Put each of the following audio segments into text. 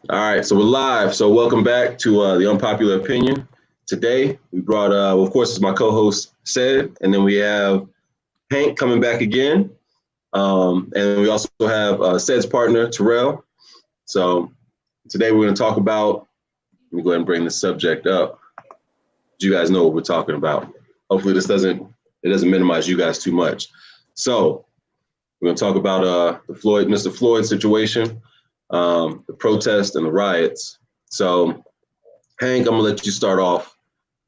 All right, so we're live. So welcome back to the Unpopular Opinion. Today we brought, of course, it's my co-host Sid, and then we have Hank coming back again, and we also have Sid's partner Terrell. So today we're going to talk about. Let me go ahead and bring the subject up. You guys know what we're talking about. Hopefully, this doesn't minimize you guys too much. So we're going to talk about the Mr. Floyd situation. The protests and the riots. So, Hank, I'm gonna let you start off.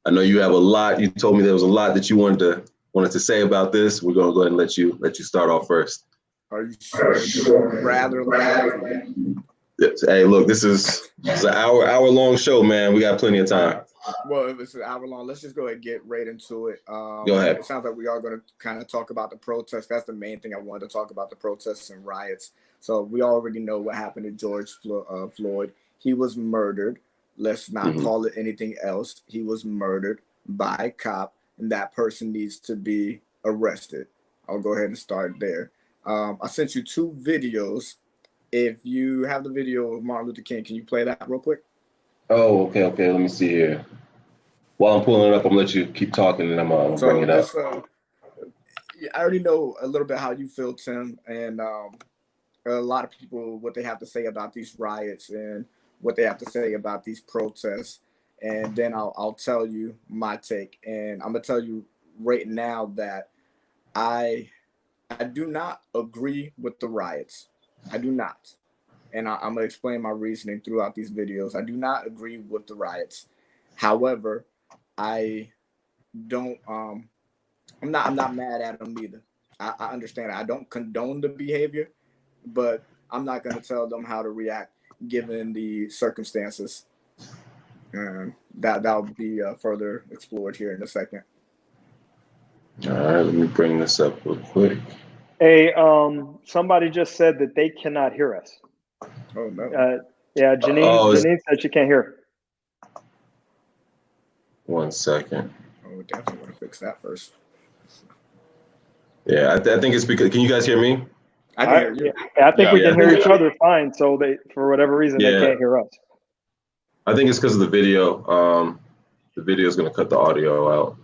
I know you have a lot. You told me there was a lot that you wanted to say about this. We're gonna go ahead and let you start off first. Are you sure? Rather loud. Hey, look, this is an hour long show, man. We got plenty of time. Well, if it's an hour long, let's just go ahead and get right into it. Go ahead. It sounds like we are going to kind of talk about the protests. That's the main thing I wanted to talk about, the protests and riots. So we already know what happened to George Floyd. He was murdered. Let's not call it anything else. He was murdered by a cop, and that person needs to be arrested. I'll go ahead and start there. I sent you two videos. If you have the video of Martin Luther King, can you play that real quick? Oh, okay. Let me see here. While I'm pulling it up, I'm gonna let you keep talking, and I'm gonna bring it up. I already know a little bit how you feel, Tim, and a lot of people, what they have to say about these riots and what they have to say about these protests. And then I'll tell you my take. And I'm gonna tell you right now that I do not agree with the riots. I do not. And I'm gonna explain my reasoning throughout these videos. I do not agree with the riots. However, I don't I'm not mad at them either. I understand. I don't condone the behavior, but I'm not going to tell them how to react given the circumstances. That'll be further explored here in a second. All right, let me bring this up real quick. Hey, somebody just said that they cannot hear us. Oh no. Yeah, Janine said she can't hear. 1 second. Oh, we definitely want to fix that first. Yeah, I think it's because. Can you guys hear me? I can hear you. I think we can hear each other fine. So they, for whatever reason, they can't hear us. I think it's because of the video. The video is going to cut the audio out,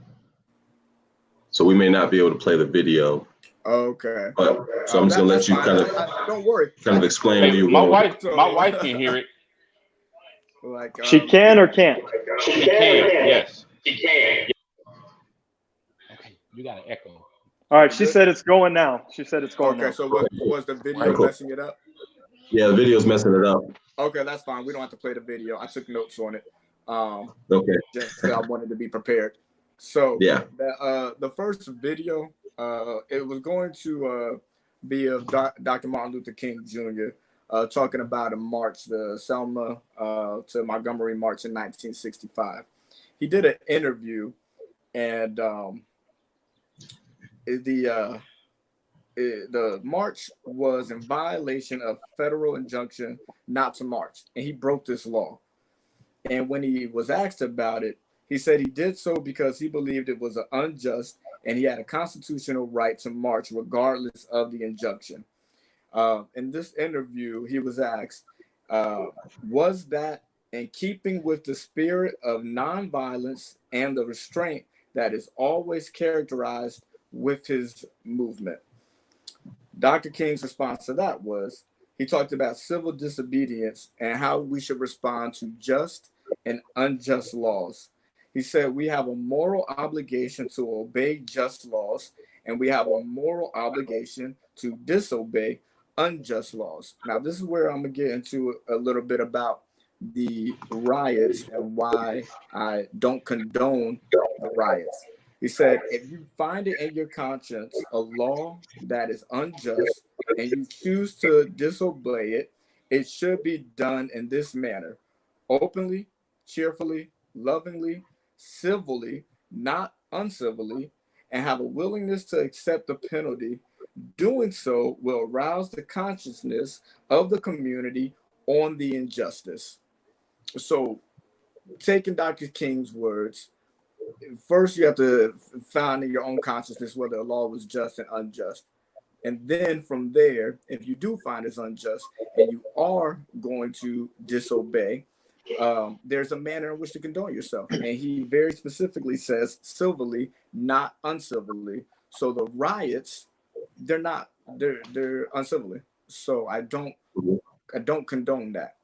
so we may not be able to play the video. Okay. But, so I'm just going to let you don't worry. Kind of explain where you my wife can hear it. Like she can or can't. She can. Yes. She can. Okay, you got an echo. All right, she said it's going now. She said it's going now. Okay, so was the video messing it up? Yeah, the video's messing it up. Okay, that's fine. We don't have to play the video. I took notes on it. Okay. Just because I wanted to be prepared. So yeah, the first video, it was going to be of Dr. Martin Luther King Jr. Talking about a march, the Selma to Montgomery March in 1965. He did an interview, and the march was in violation of federal injunction not to march, and he broke this law. And when he was asked about it, he said he did so because he believed it was unjust and he had a constitutional right to march regardless of the injunction. In this interview, he was asked, was that in keeping with the spirit of nonviolence and the restraint that is always characterized with his movement? Dr. King's response to that was, he talked about civil disobedience and how we should respond to just and unjust laws. He said we have a moral obligation to obey just laws, and we have a moral obligation to disobey unjust laws. Now, this is where I'm going to get into a little bit about the riots and why I don't condone the riots. He said, if you find it in your conscience a law that is unjust and you choose to disobey it, it should be done in this manner: openly, cheerfully, lovingly, civilly, not uncivilly, and have a willingness to accept the penalty. Doing so will arouse the consciousness of the community on the injustice. So, taking Dr. King's words, first you have to find in your own consciousness whether the law was just and unjust. And then from there, if you do find it's unjust and you are going to disobey, there's a manner in which to condone yourself. And he very specifically says civilly, not uncivilly. So the riots, they're uncivilly. So I don't condone that.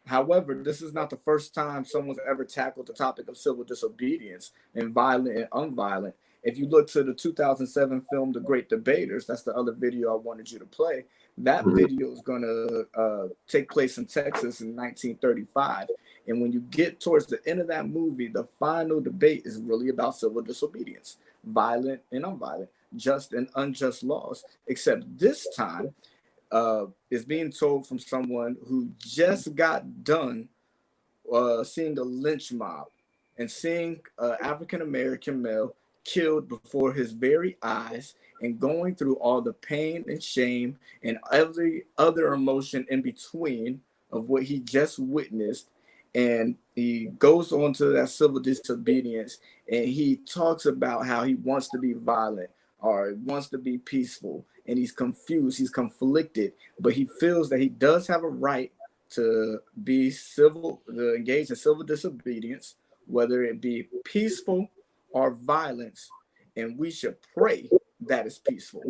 However, this is not the first time someone's ever tackled the topic of civil disobedience and violent and unviolent. If you look to the 2007 film The Great Debaters, that's the other video I wanted you to play. That video is going to take place in Texas in 1935. And when you get towards the end of that movie, the final debate is really about civil disobedience, violent and unviolent, just and unjust laws. Except this time, is being told from someone who just got done seeing a lynch mob and seeing an African American male killed before his very eyes and going through all the pain and shame and every other emotion in between of what he just witnessed. And he goes on to that civil disobedience and he talks about how he wants to be violent or wants to be peaceful, and he's confused, he's conflicted, but he feels that he does have a right to be civil, to engage in civil disobedience, whether it be peaceful or violence, and we should pray that it's peaceful.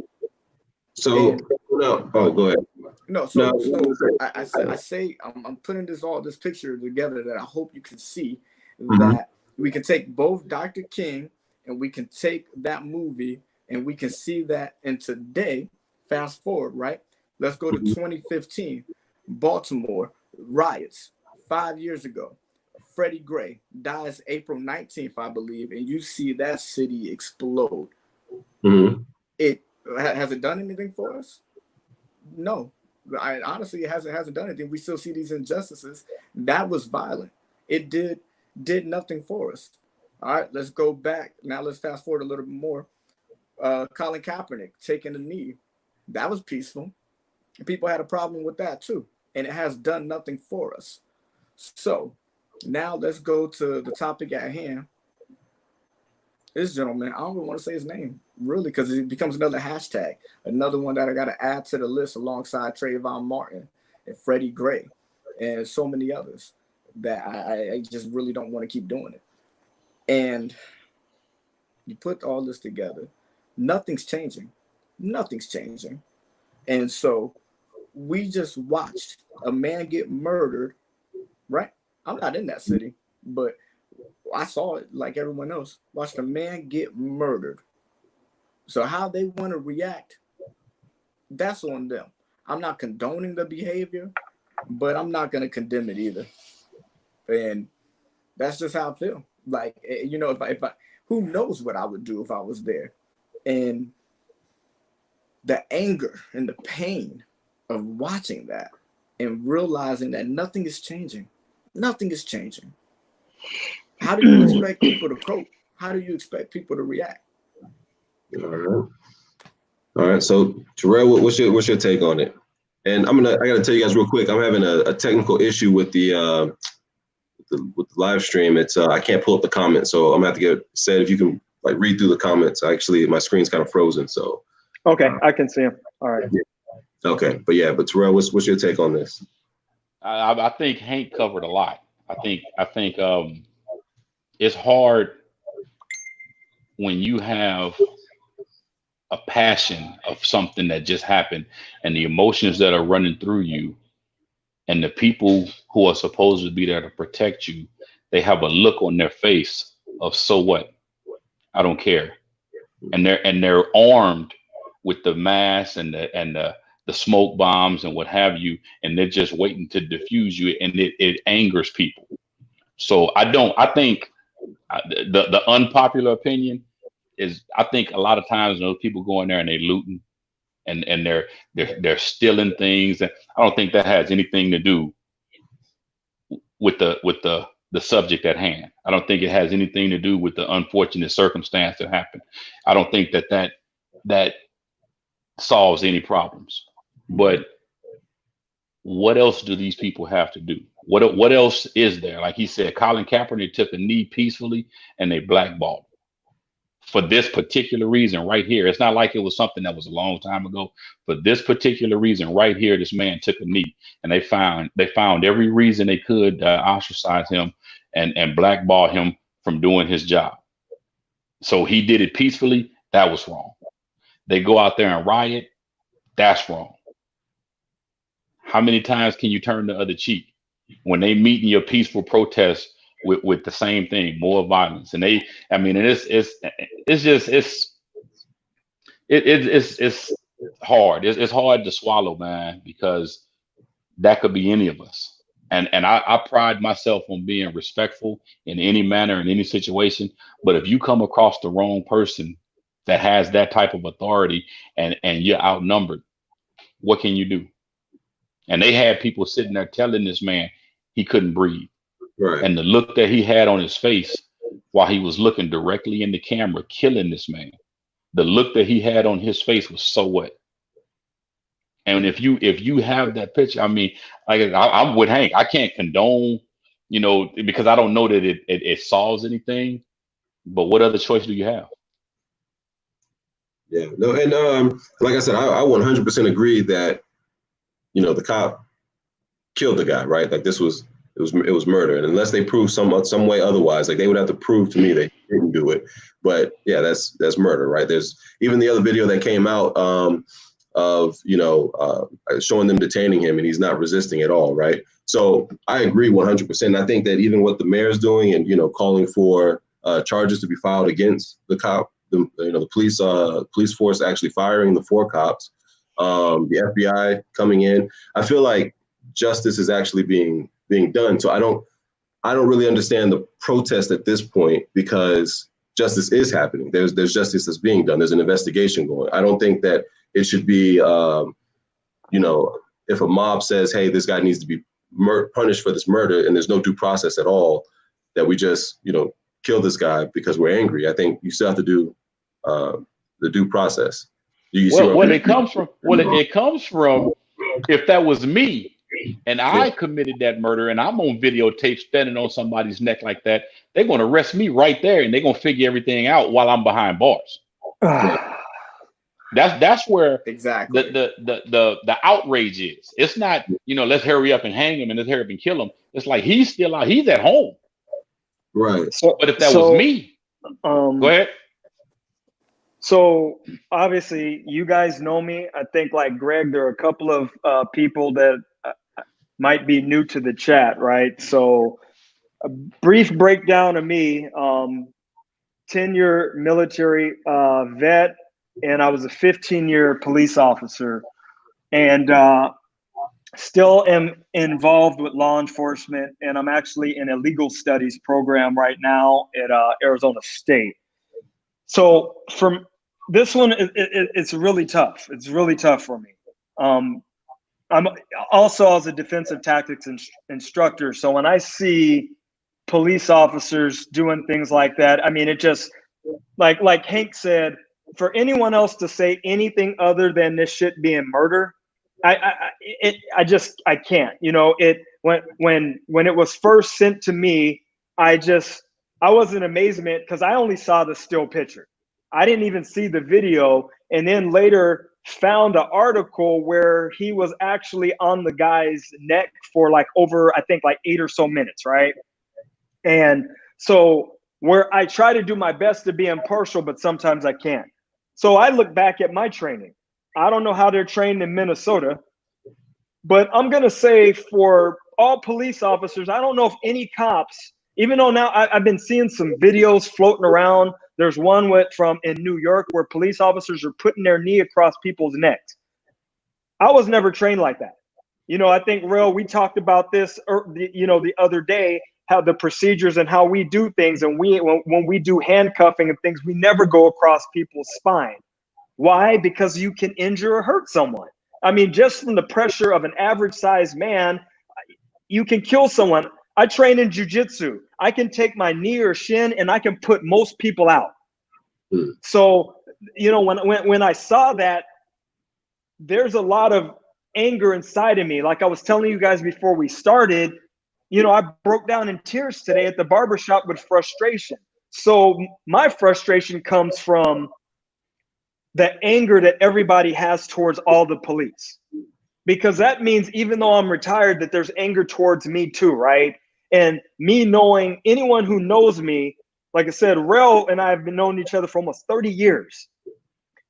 So, And, no, oh, go ahead. No, so I say I'm putting this picture together that I hope you can see that we can take both Dr. King and we can take that movie and we can see that in today. Fast forward, right? Let's go to 2015, Baltimore riots 5 years ago. Freddie Gray dies April 19th, I believe, and you see that city explode. It has it done anything for us? No. Honestly, it hasn't done anything. We still see these injustices. That was violent. It did nothing for us. All right, let's go back. Now let's fast forward a little bit more. Colin Kaepernick taking a knee. That was peaceful. People had a problem with that too. And it has done nothing for us. So now let's go to the topic at hand. This gentleman, I don't even want to say his name, really, because it becomes another hashtag, another one that I got to add to the list alongside Trayvon Martin and Freddie Gray and so many others that I just really don't want to keep doing it. And you put all this together, nothing's changing. Nothing's changing. And so we just watched a man get murdered, right? I'm not in that city, but I saw it like everyone else. Watched a man get murdered. So how they want to react, that's on them. I'm not condoning the behavior, but I'm not going to condemn it either. And that's just how I feel. Like, you know, if I who knows what I would do if I was there. And the anger and the pain of watching that and realizing that nothing is changing. Nothing is changing. How do you expect people to cope? How do you expect people to react? All right. So Terrell, what's your take on it? And I gotta tell you guys real quick. I'm having a technical issue with the live stream. It's I can't pull up the comments, so I'm gonna have to get said if you can like read through the comments. Actually, my screen's kind of frozen. So okay, I can see him. All right. Okay, but Terrell, what's your take on this? I think Hank covered a lot. I think it's hard when you have a passion of something that just happened and the emotions that are running through you and the people who are supposed to be there to protect you, they have a look on their face of, so what? I don't care. And they're armed with the mass and the smoke bombs and what have you, and they're just waiting to defuse you, and it angers people. So I think the unpopular opinion is, I think a lot of times those people go in there and they looting and they're stealing things, and I don't think that has anything to do with the subject at hand. I don't think it has anything to do with the unfortunate circumstance that happened. I don't think that solves any problems. But what else do these people have to do? What else is there? Like he said, Colin Kaepernick took a knee peacefully and they blackballed him. for this particular reason right here. It's not like it was something that was a long time ago. For this particular reason right here, this man took a knee, and they found every reason they could ostracize him and blackball him from doing his job. So he did it peacefully. That was wrong. They go out there and riot. That's wrong. How many times can you turn the other cheek when they meet in your peaceful protest with the same thing, more violence? And it's hard. It's hard to swallow, man, because that could be any of us. And I pride myself on being respectful in any manner, in any situation. But if you come across the wrong person that has that type of authority and you're outnumbered, what can you do? And they had people sitting there telling this man he couldn't breathe. Right. And the look that he had on his face while he was looking directly in the camera, killing this man, the look that he had on his face was so what? And if you have that picture, I mean, like I'm with Hank. I can't condone, because I don't know that it solves anything. But what other choice do you have? Yeah, no, and like I said, I 100% agree that the cop killed the guy, right? Like it was murder, and unless they prove some way otherwise, like they would have to prove to me they didn't do it. But yeah, that's murder, right? There's even the other video that came out of showing them detaining him, and he's not resisting at all, right? So I agree 100%. I think that even what the mayor's doing and calling for charges to be filed against the cop, the police force actually firing the 4 cops, the FBI coming in, I feel like justice is actually being done. So I don't really understand the protest at this point, because justice is happening. There's justice that's being done. There's an investigation going. I don't think that it should be, if a mob says, hey, this guy needs to be punished for this murder, and there's no due process at all, that we just, kill this guy because we're angry. I think you still have to do the due process. It comes from if that was me and I committed that murder and I'm on videotape standing on somebody's neck like that, they're going to arrest me right there, and they're going to figure everything out while I'm behind bars. That's where exactly the outrage is. It's not, let's hurry up and hang him and let's hurry up and kill him. It's like he's still out. He's at home. Right. But if that was me, go ahead. So obviously, you guys know me. I think, like Greg, there are a couple of people that might be new to the chat, right? So a brief breakdown of me, 10-year military vet, and I was a 15-year police officer, and still am involved with law enforcement, and I'm actually in a legal studies program right now at Arizona State. So from this one, it's really tough. It's really tough for me. I'm also as a defensive tactics instructor. So when I see police officers doing things like that, I mean, it just like Hank said, for anyone else to say anything other than this shit being murder, I can't. When it was first sent to me, I was in amazement because I only saw the still picture. I didn't even see the video, and then later found an article where he was actually on the guy's neck for over, I think 8 or so minutes, right? And so where I try to do my best to be impartial, but sometimes I can't. So I look back at my training. I don't know how they're trained in Minnesota, but I'm going to say for all police officers, I don't know if any cops, even though now I've been seeing some videos floating around. There's one from in New York where police officers are putting their knee across people's necks. I was never trained like that. I think, Rail, we talked about this, the other day, how the procedures and how we do things. And when we do handcuffing and things, we never go across people's spine. Why? Because you can injure or hurt someone. I mean, just from the pressure of an average sized man, you can kill someone. I train in jiu-jitsu. I can take my knee or shin and I can put most people out. So, when I saw that, there's a lot of anger inside of me. Like I was telling you guys before we started, I broke down in tears today at the barbershop with frustration. So my frustration comes from the anger that everybody has towards all the police, because that means even though I'm retired, that there's anger towards me too, right? And me knowing anyone who knows me, like I said, Rel and I have been knowing each other for almost 30 years,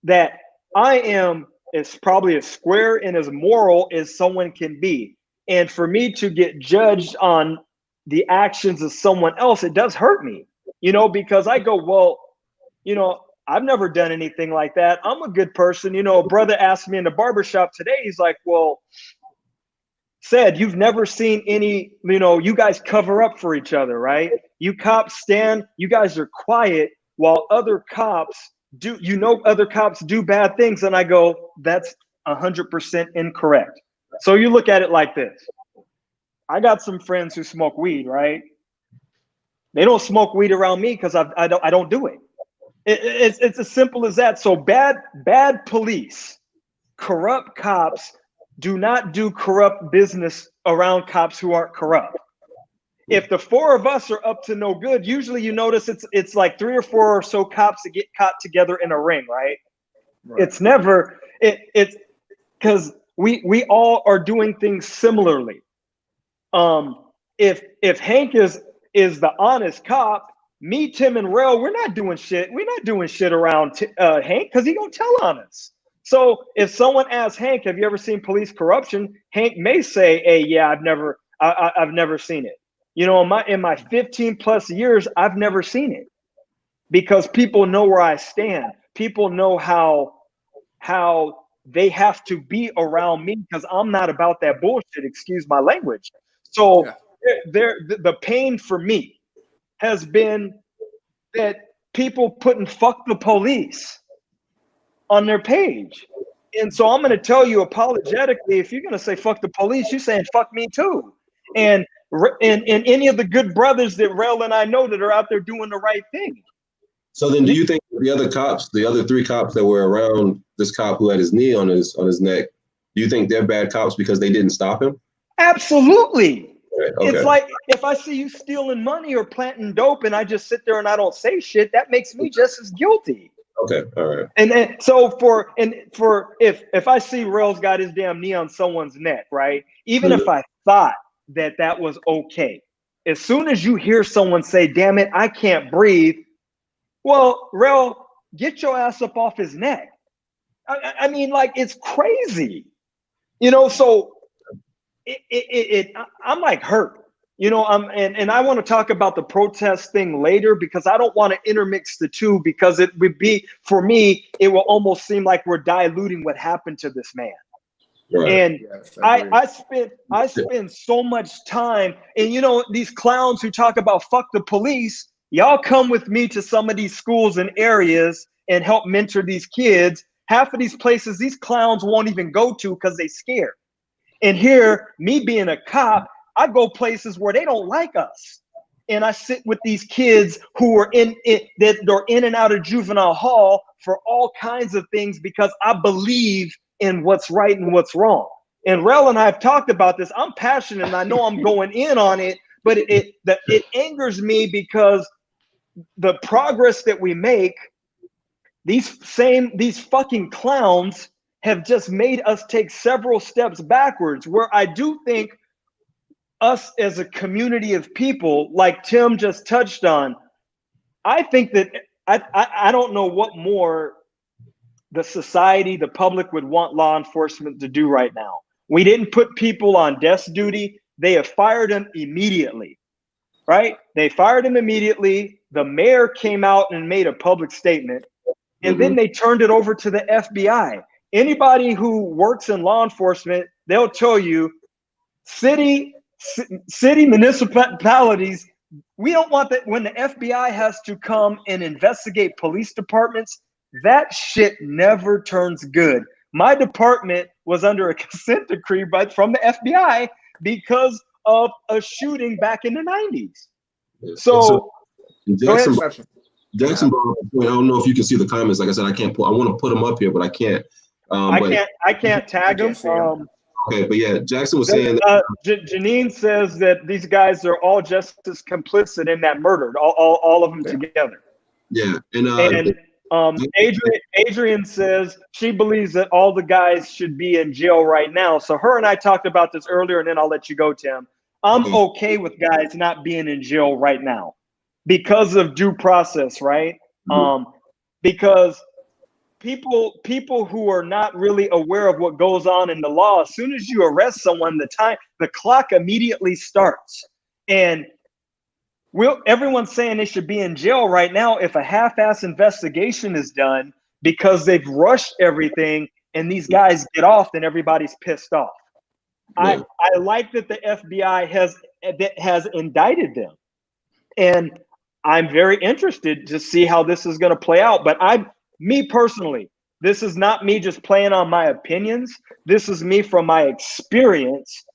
that I am as probably as square and as moral as someone can be. And for me to get judged on the actions of someone else, it does hurt me, you know, because I go, well, you know, I've never done anything like that. I'm a good person. You know, a brother asked me in the barbershop today, he's like, well, said, you've never seen any, you know, you guys cover up for each other, right? You cops stand, you guys are quiet while other cops do, you know, other cops do bad things. And I go, that's 100% incorrect. So you look at it like this. I got some friends who smoke weed, right? They don't smoke weed around me because I don't do it. It's as simple as that. So bad police, corrupt cops do not do corrupt business around cops who aren't corrupt. If the four of us are up to no good, usually you notice it's like 3 or 4 or so cops that get caught together in a ring, right? It's never it's because we all are doing things similarly. If Hank is the honest cop, me, Tim, and Rel, we're not doing shit. We're not doing shit around Hank because he gonna tell on us. So if someone asks Hank, "Have you ever seen police corruption?" Hank may say, "Hey, yeah, I've never seen it." You know, in my 15 plus years, I've never seen it because people know where I stand. People know how they have to be around me because I'm not about that bullshit. Excuse my language. So the pain for me has been that people putting "fuck the police" on their page. And so I'm going to tell you apologetically, if you're going to say "fuck the police," you're saying "fuck me too." And any of the good brothers that Rel and I know that are out there doing the right thing. So then do you think the other cops, the other 3 cops that were around this cop who had his knee on his neck, do you think they're bad cops because they didn't stop him? Absolutely. Okay. It's like if I see you stealing money or planting dope and I just sit there and I don't say shit, that makes me just as guilty. Okay, all right. And then, so if I see Rel's got his damn knee on someone's neck, right? Even if I thought that was okay, as soon as you hear someone say, "Damn it, I can't breathe," well, Rel, get your ass up off his neck. I mean, like, it's crazy, you know. So I'm like hurt. You know, and I want to talk about the protest thing later because I don't want to intermix the two because it would be, for me, it will almost seem like we're diluting what happened to this man. Right. And yes, I spend so much time, and you know, these clowns who talk about "fuck the police," y'all come with me to some of these schools and areas and help mentor these kids. Half of these places, these clowns won't even go to because they scared. And here, me being a cop, I go places where they don't like us. And I sit with these kids who are in and out of juvenile hall for all kinds of things because I believe in what's right and what's wrong. And Rel and I have talked about this. I'm passionate and I know I'm going in on it, but it angers me because the progress that we make, these fucking clowns have just made us take several steps backwards, where I do think us as a community of people, like Tim just touched on, I think that I don't know what more the society, the public would want law enforcement to do right now. We didn't put people on desk duty. They have fired them immediately, right? They fired him immediately. The mayor came out and made a public statement, and then they turned it over to the FBI. Anybody who works in law enforcement, they'll tell you, city municipalities, we don't want that. When the FBI has to come and investigate police departments, that shit never turns good. My department was under a consent decree from the FBI because of a shooting back in the 90s. So Jackson brought up a point. I don't know if you can see the comments. Like I said, I can't put. I want to put them up here, but I can't. I can't tag them. Okay, but yeah, Jackson was saying that. Janine says that these guys are all just as complicit in that murder, all of them together. Yeah, and Adrian says she believes that all the guys should be in jail right now. So her and I talked about this earlier, and then I'll let you go, Tim. I'm okay with guys not being in jail right now because of due process, right? Because people who are not really aware of what goes on in the law, as soon as you arrest someone, the clock immediately starts. And everyone's saying they should be in jail right now if a half-ass investigation is done because they've rushed everything and these guys get off, then everybody's pissed off. I like that the FBI has indicted them. And I'm very interested to see how this is going to play out. But me personally, this is not me just playing on my opinions. This is me from my experience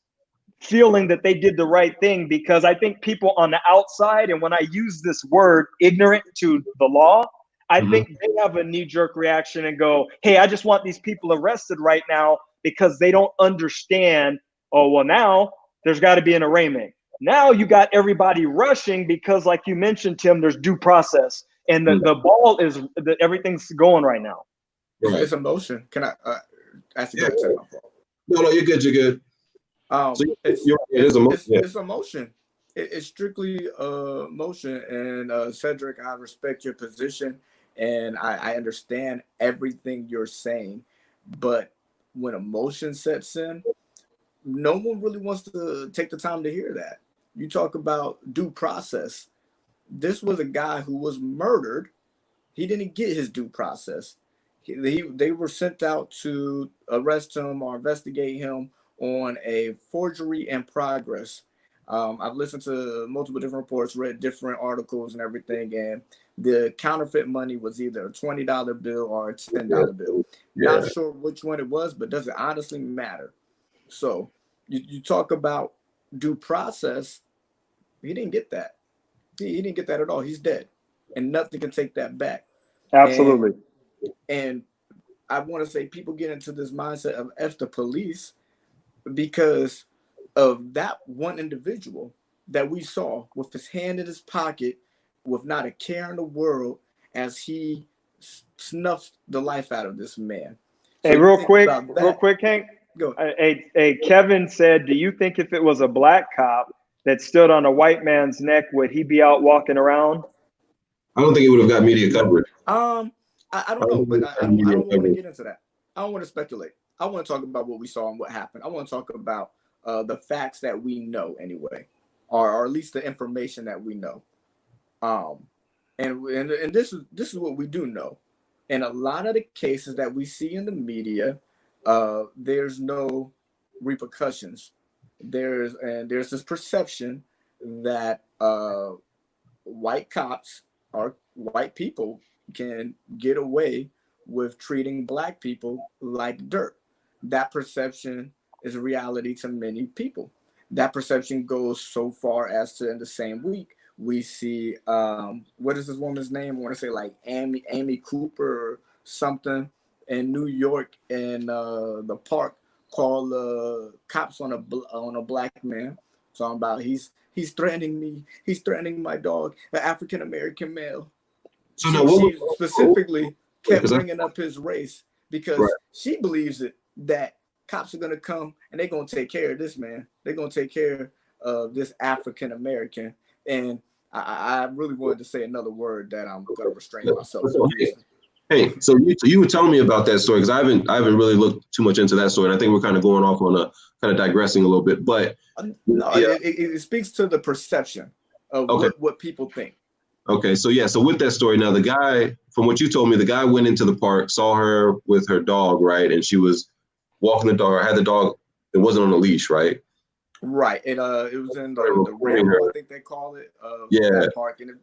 feeling that they did the right thing, because I think people on the outside, and when I use this word ignorant to the law, I think they have a knee-jerk reaction and go, hey, I just want these people arrested right now because they don't understand, oh, well, now there's got to be an arraignment. Now you got everybody rushing because, like you mentioned, Tim, there's due process. And the ball is everything's going right now. Right. It's emotion. Can I ask you to No, you're good. You're good. It's emotion. It's strictly emotion. And Cedric, I respect your position, and I understand everything you're saying. But when emotion sets in, no one really wants to take the time to hear that. You talk about due process. This was a guy who was murdered. He didn't get his due process. They were sent out to arrest him or investigate him on a forgery in progress. I've listened to multiple different reports, read different articles and everything, and the counterfeit money was either a $20 bill or a $10 bill. Not sure which one it was, but does it honestly matter? So you talk about due process. He didn't get that. He didn't get that at all. He's dead, and nothing can take that back. Absolutely. And I want to say people get into this mindset of F the police because of that one individual that we saw with his hand in his pocket with not a care in the world as he snuffed the life out of this man. So hey, real quick, Hank. Go. Hey, Kevin said, do you think if it was a black cop that stood on a white man's neck, would he be out walking around? I don't think it would have got media coverage. I don't know, but I don't want to get into that. I don't want to speculate. I want to talk about what we saw and what happened. I want to talk about the facts that we know anyway, or at least the information that we know. And this is what we do know. In a lot of the cases that we see in the media, there's no repercussions. There's this perception that white cops or white people can get away with treating black people like dirt. That perception is a reality to many people. That perception goes so far as to, in the same week, we see what is this woman's name? I want to say like Amy Cooper or something in New York, in the park, called cops on a black man, talking about he's threatening me, he's threatening my dog, an African American male. So she specifically kept bringing up his race because she believes that cops are gonna come and they're gonna take care of this man. They're gonna take care of this African American. And I really wanted to say another word that I'm gonna restrain myself from using. Hey, so you were telling me about that story because I haven't really looked too much into that story, and I think we're kind of going off on a kind of digressing a little bit. But no, it speaks to the perception of what people think. Okay, so with that story now, the guy, from what you told me, the guy went into the park, saw her with her dog, right, and she was walking the dog, or had the dog. It wasn't on a leash, right? Right. It was in the rainbow, I think they call it. That park. And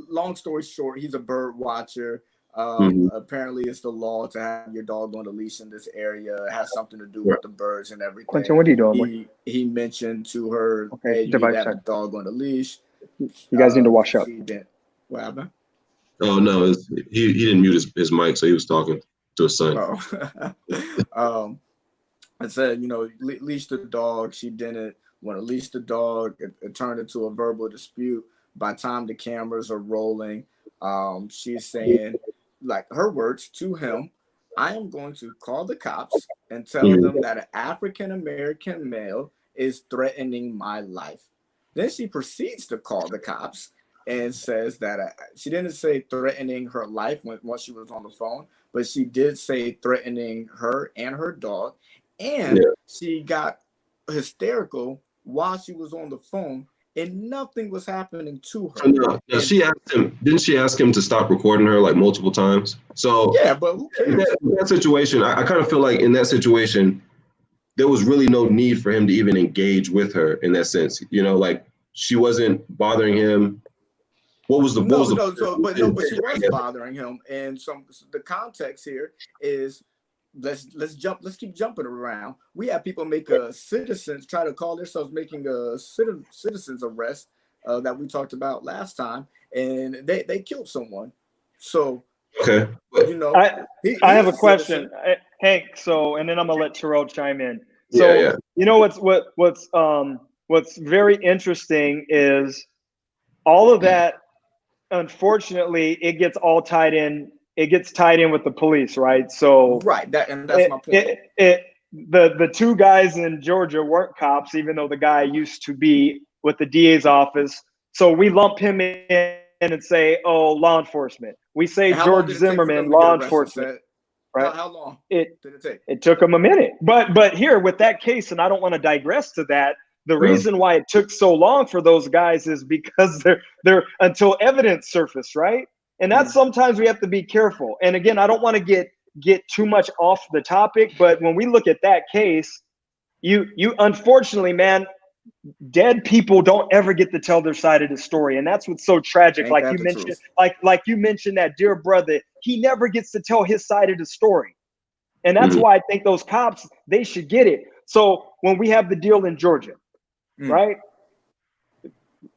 long story short, he's a bird watcher. Apparently, it's the law to have your dog on a leash in this area. It has something to do with the birds and everything. Quentin, what are you doing? He mentioned to her, hey, you need to have the dog on the leash. You guys need to wash up. What happened? Oh, no, he didn't mute his mic, so he was talking to his son. and said, leash the dog. She didn't want to leash the dog. It turned into a verbal dispute. By the time the cameras are rolling, she's saying, like her words to him, I am going to call the cops and tell them that an African American male is threatening my life. Then she proceeds to call the cops and says that she didn't say threatening her life once she was on the phone, but she did say threatening her and her dog. And she got hysterical while she was on the phone, and nothing was happening to her. No, she asked him. Didn't she ask him to stop recording her like multiple times? So yeah, but who cares? In that situation, I kind of feel like in that situation, there was really no need for him to even engage with her in that sense. Like she wasn't bothering him. What was the but she was bothering him, and the context here is let's keep jumping around. We have people make citizens try to call themselves making a citizens arrest that we talked about last time, and they killed someone. So okay, I have a question, Hank. So, and then I'm gonna let Terrell chime in. So what's very interesting is all of that. Unfortunately, it gets all tied in. It gets tied in with the police, right? So that's my point. The two guys in Georgia weren't cops, even though the guy used to be with the DA's office. So we lump him in and say, "Oh, law enforcement." We say George Zimmerman, law enforcement. Right? How long did it take? It took him a minute. But here with that case, and I don't want to digress to that. The reason why it took so long for those guys is because they're until evidence surfaced, right? And that's sometimes we have to be careful. And again, I don't want to get too much off the topic, but when we look at that case, you unfortunately, man, dead people don't ever get to tell their side of the story, and that's what's so tragic. Like you mentioned, like you mentioned, that dear brother, he never gets to tell his side of the story, and that's why I think those cops, they should get it. So when we have the deal in Georgia. Right?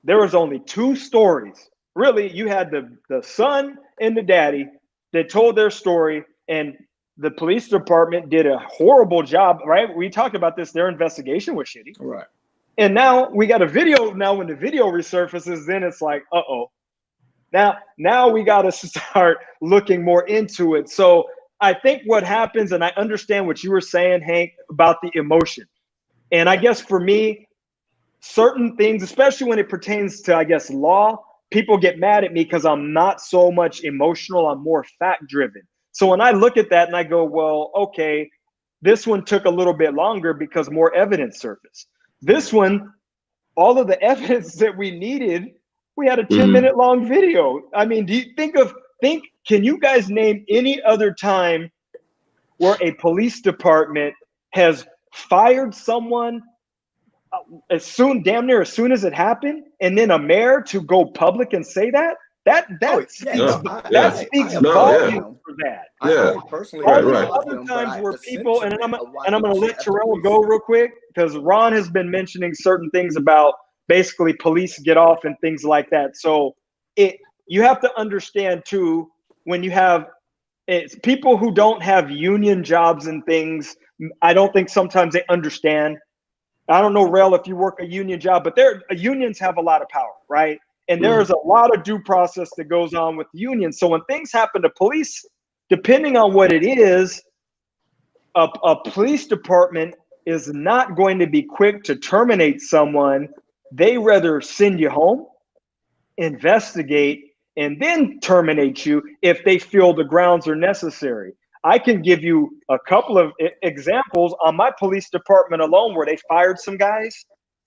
There was only two stories. Really, you had the son and the daddy that told their story, and the police department did a horrible job, right? We talked about this, their investigation was shitty. Right. And now we got a video. Now when the video resurfaces, then it's like, uh-oh. Now we got to start looking more into it. So I think what happens, and I understand what you were saying, Hank, about the emotion. And I guess for me, certain things, especially when it pertains to, I guess, law, people get mad at me because I'm not so much emotional. I'm more fact driven. So when I look at that and I go, well, okay, this one took a little bit longer because more evidence surfaced. This one, all of the evidence that we needed, we had a 10-minute long video. I mean, do you can you guys name any other time where a police department has fired someone damn near as soon as it happened, and then a mayor to go public and say that speaks volumes for that. I personally, other times where people, and I'm going to let Terrell go real quick because Ron has been mentioning certain things about basically police get off and things like that. So you have to understand too, when you have people who don't have union jobs and things, I don't think sometimes they understand. I don't know, Rel, if you work a union job, but unions have a lot of power, right? And there's a lot of due process that goes on with the union. So when things happen to police, depending on what it is, a police department is not going to be quick to terminate someone. They rather send you home, investigate, and then terminate you if they feel the grounds are necessary. I can give you a couple of examples on my police department alone where they fired some guys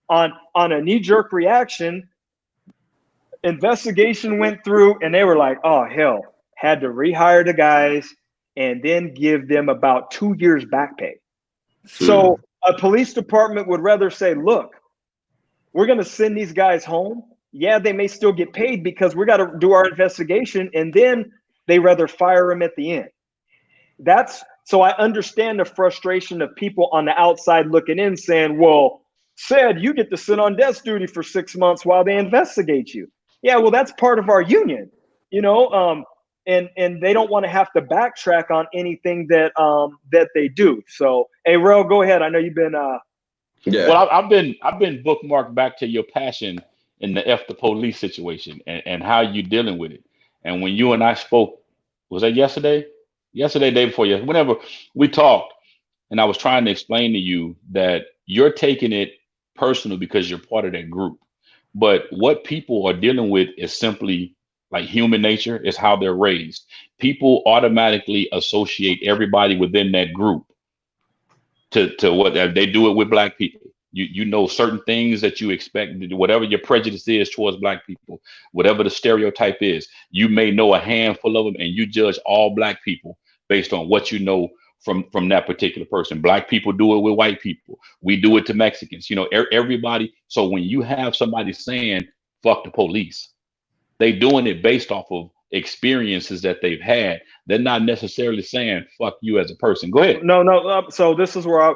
on a knee-jerk reaction. Investigation went through and they were like, oh, hell, had to rehire the guys and then give them about 2 years back pay. So a police department would rather say, look, we're going to send these guys home. Yeah, they may still get paid because we got to do our investigation, and then they rather fire them at the end. So I understand the frustration of people on the outside looking in saying, well, you get to sit on desk duty for 6 months while they investigate you. Yeah, well, that's part of our union. and they don't want to have to backtrack on anything that that they do. So, hey, Rel, go ahead. I know you've been Yeah. Well, I've been bookmarked back to your passion in the F the police situation and how you dealing with it. And when you and I spoke, was that yesterday? Yesterday, day before yesterday, whenever we talked, and I was trying to explain to you that you're taking it personal because you're part of that group. But what people are dealing with is simply like human nature, is how they're raised. People automatically associate everybody within that group to what they do it with black people. You know certain things that you expect, whatever your prejudice is towards black people, whatever the stereotype is, you may know a handful of them and you judge all black people based on what you know from that particular person. Black people do it with white people. We do it to Mexicans, everybody. So when you have somebody saying fuck the police, they doing it based off of experiences that they've had. They're not necessarily saying fuck you as a person. Go ahead. no. So this is where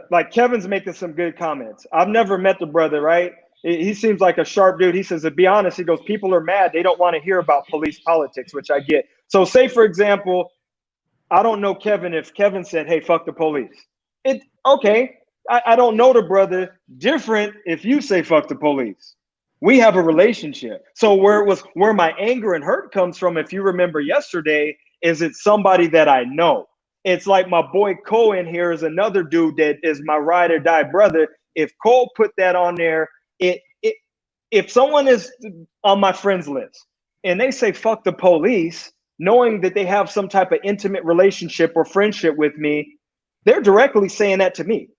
like Kevin's making some good comments. I've never met the brother, right? He seems like a sharp dude. He says, to be honest, he goes, people are mad. They don't want to hear about police politics, which I get. So say, for example, I don't know Kevin. If Kevin said, hey, fuck the police. Okay. I don't know the brother. Different if you say fuck the police. We have a relationship. So where my anger and hurt comes from, if you remember yesterday, is it's somebody that I know. It's like my boy Cole in here is another dude that is my ride or die brother. If Cole put that on there, if someone is on my friends list and they say fuck the police, knowing that they have some type of intimate relationship or friendship with me, they're directly saying that to me.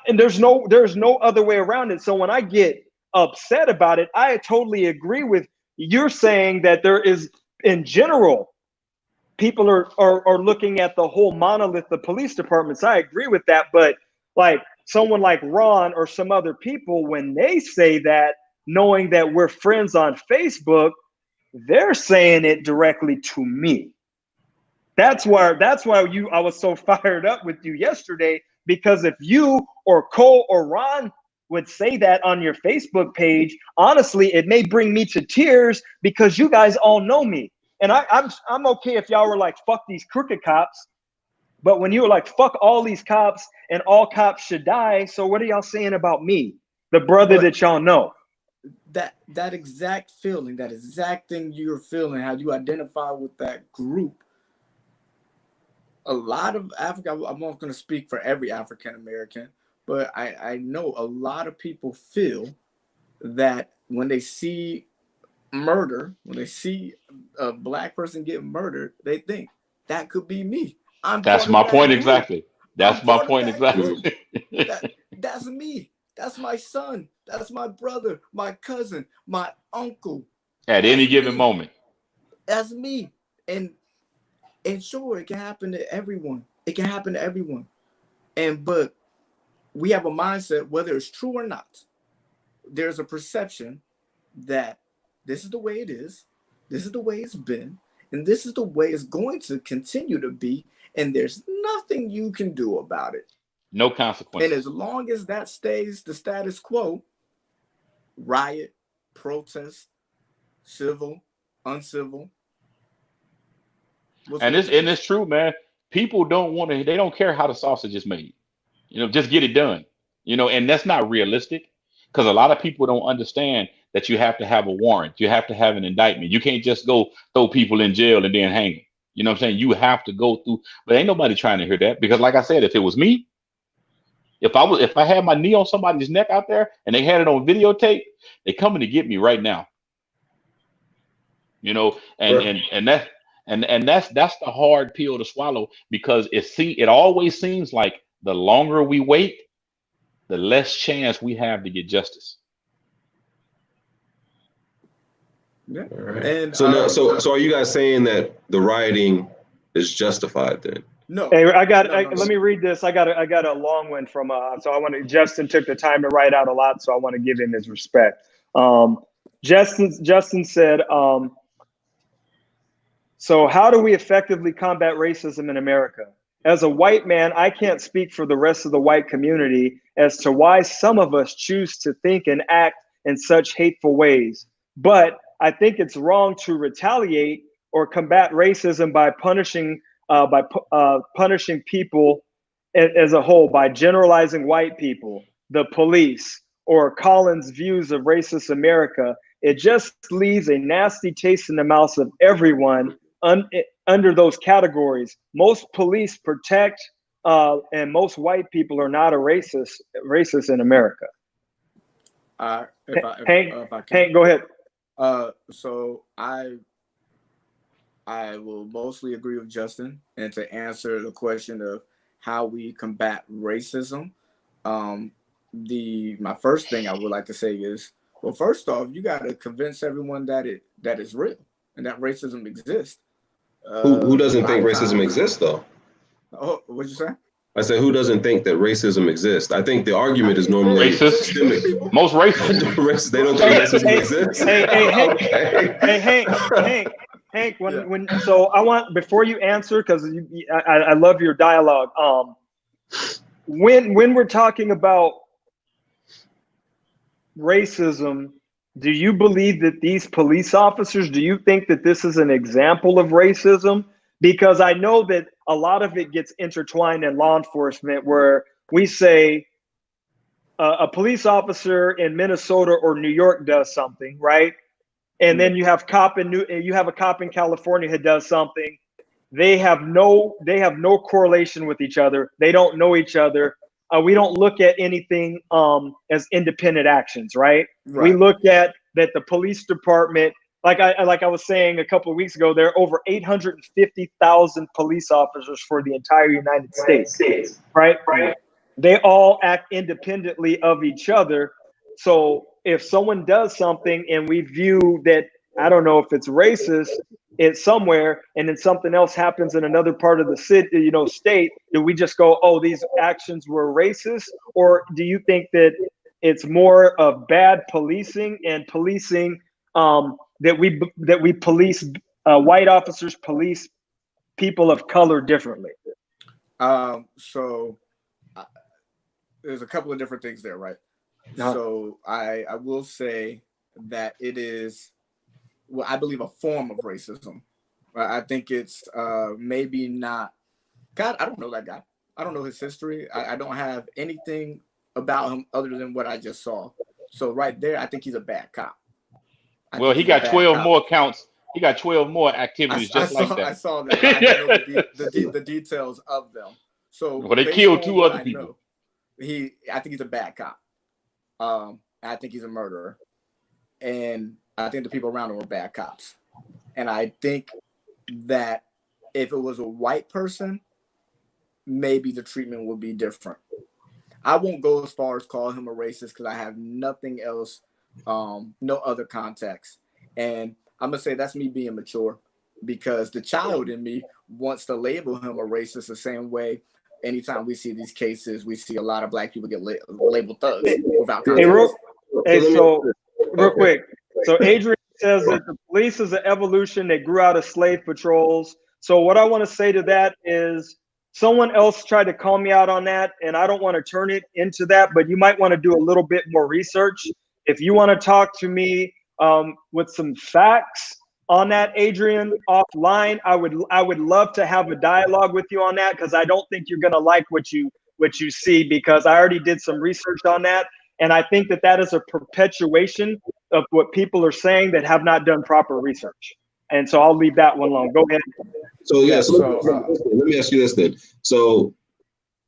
And there's no other way around it. So when I get upset about it, I totally agree with you're saying that there is, in general, people are looking at the whole monolith of police departments. I agree with that. But like someone like Ron or some other people, when they say that, knowing that we're friends on Facebook, they're saying it directly to me. That's why I was so fired up with you yesterday, because if you or Cole or Ron would say that on your Facebook page, honestly, it may bring me to tears because you guys all know me. And I'm okay if y'all were like, fuck these crooked cops. But when you were like, fuck all these cops and all cops should die. So what are y'all saying about me, the brother that y'all know? That exact feeling, that exact thing you're feeling, how you identify with that group. A lot of Africa, I'm not going to speak for every African American, but I know a lot of people feel that when they see murder, when they see a black person get murdered, they think that could be me. That's my point exactly. That's my point exactly. That's me. That's my son. That's my brother, my cousin, my uncle. At any given moment. That's me. And sure, it can happen to everyone. It can happen to everyone. But we have a mindset, whether it's true or not, there's a perception that this is the way it is, this is the way it's been, and this is the way it's going to continue to be, and there's nothing you can do about it. No consequences. And as long as that stays the status quo, riot, protest, civil, uncivil. And it's true, man. People they don't care how the sausage is made. Just get it done. And that's not realistic, because a lot of people don't understand that you have to have a warrant. You have to have an indictment. You can't just go throw people in jail and then hang them. You know what I'm saying? You have to go through, but ain't nobody trying to hear that, because like I said, if it was me, if I had my knee on somebody's neck out there and they had it on videotape, they coming to get me right now. And that's the hard pill to swallow, because it always seems like the longer we wait, the less chance we have to get justice. Yeah. All right. And so are you guys saying that the rioting is justified then? No. Hey, let me read this. I got a long one from Justin took the time to write out a lot, so I want to give him his respect. Justin said, so how do we effectively combat racism in America? As a white man, I can't speak for the rest of the white community as to why some of us choose to think and act in such hateful ways. But I think it's wrong to retaliate or combat racism by punishing punishing people as a whole, by generalizing white people, the police, or Collins' views of racist America. It just leaves a nasty taste in the mouths of everyone under those categories. Most police protect, and most white people are not a racist in America. If I can. Hank, go ahead. So I will mostly agree with Justin, and to answer the question of how we combat racism, my first thing I would like to say is, well, first off, you got to convince everyone that is real and that racism exists. Who doesn't think racism exists, though? Oh, what'd you say? I said, who doesn't think that racism exists? I think the argument is normally racist. systemic. Most racist. They don't think racism exists. Hank, when so I want, before you answer, because I love your dialogue. When we're talking about racism, do you believe that these police officers, do you think that this is an example of racism? Because I know that a lot of it gets intertwined in law enforcement, where we say a police officer in Minnesota or New York does something, right? And then you have a cop in California who does something. They have no correlation with each other. They don't know each other. We don't look at anything as independent actions, right? We look at that the police department, like I was saying a couple of weeks ago, there are over 850,000 police officers for the entire United States, right? They all act independently of each other. So if someone does something and we view that, I don't know if it's racist, it's somewhere, and then something else happens in another part of the city, state, do we just go, oh, these actions were racist? Or do you think that it's more of bad policing and policing that we police white officers police people of color differently? So there's a couple of different things there, right? Uh-huh. So I will say that it is, well, I believe, a form of racism. I think it's maybe not. God, I don't know that guy. I don't know his history. I don't have anything about him other than what I just saw. So right there, I think he's a bad cop. Well, he got 12 more counts. He got 12 more activities like that. I saw that. I don't know the details of them. So well, they killed 2 other people. I think he's a bad cop. I think he's a murderer, and I think the people around him were bad cops. And I think that if it was a white person, maybe the treatment would be different. I won't go as far as call him a racist because I have nothing else, no other context. And I'm gonna say that's me being mature, because the child in me wants to label him a racist the same way. Anytime we see these cases, we see a lot of black people get labeled thugs without context. Real quick. So Adrian says that the police is an evolution. They grew out of slave patrols. So what I want to say to that is, someone else tried to call me out on that, and I don't want to turn it into that, but you might want to do a little bit more research. If you want to talk to me with some facts on that, Adrian, offline, I would love to have a dialogue with you on that, because I don't think you're going to like what you see, because I already did some research on that. And I think that is a perpetuation of what people are saying that have not done proper research. And so I'll leave that one alone. Go ahead. So let me ask you this then. So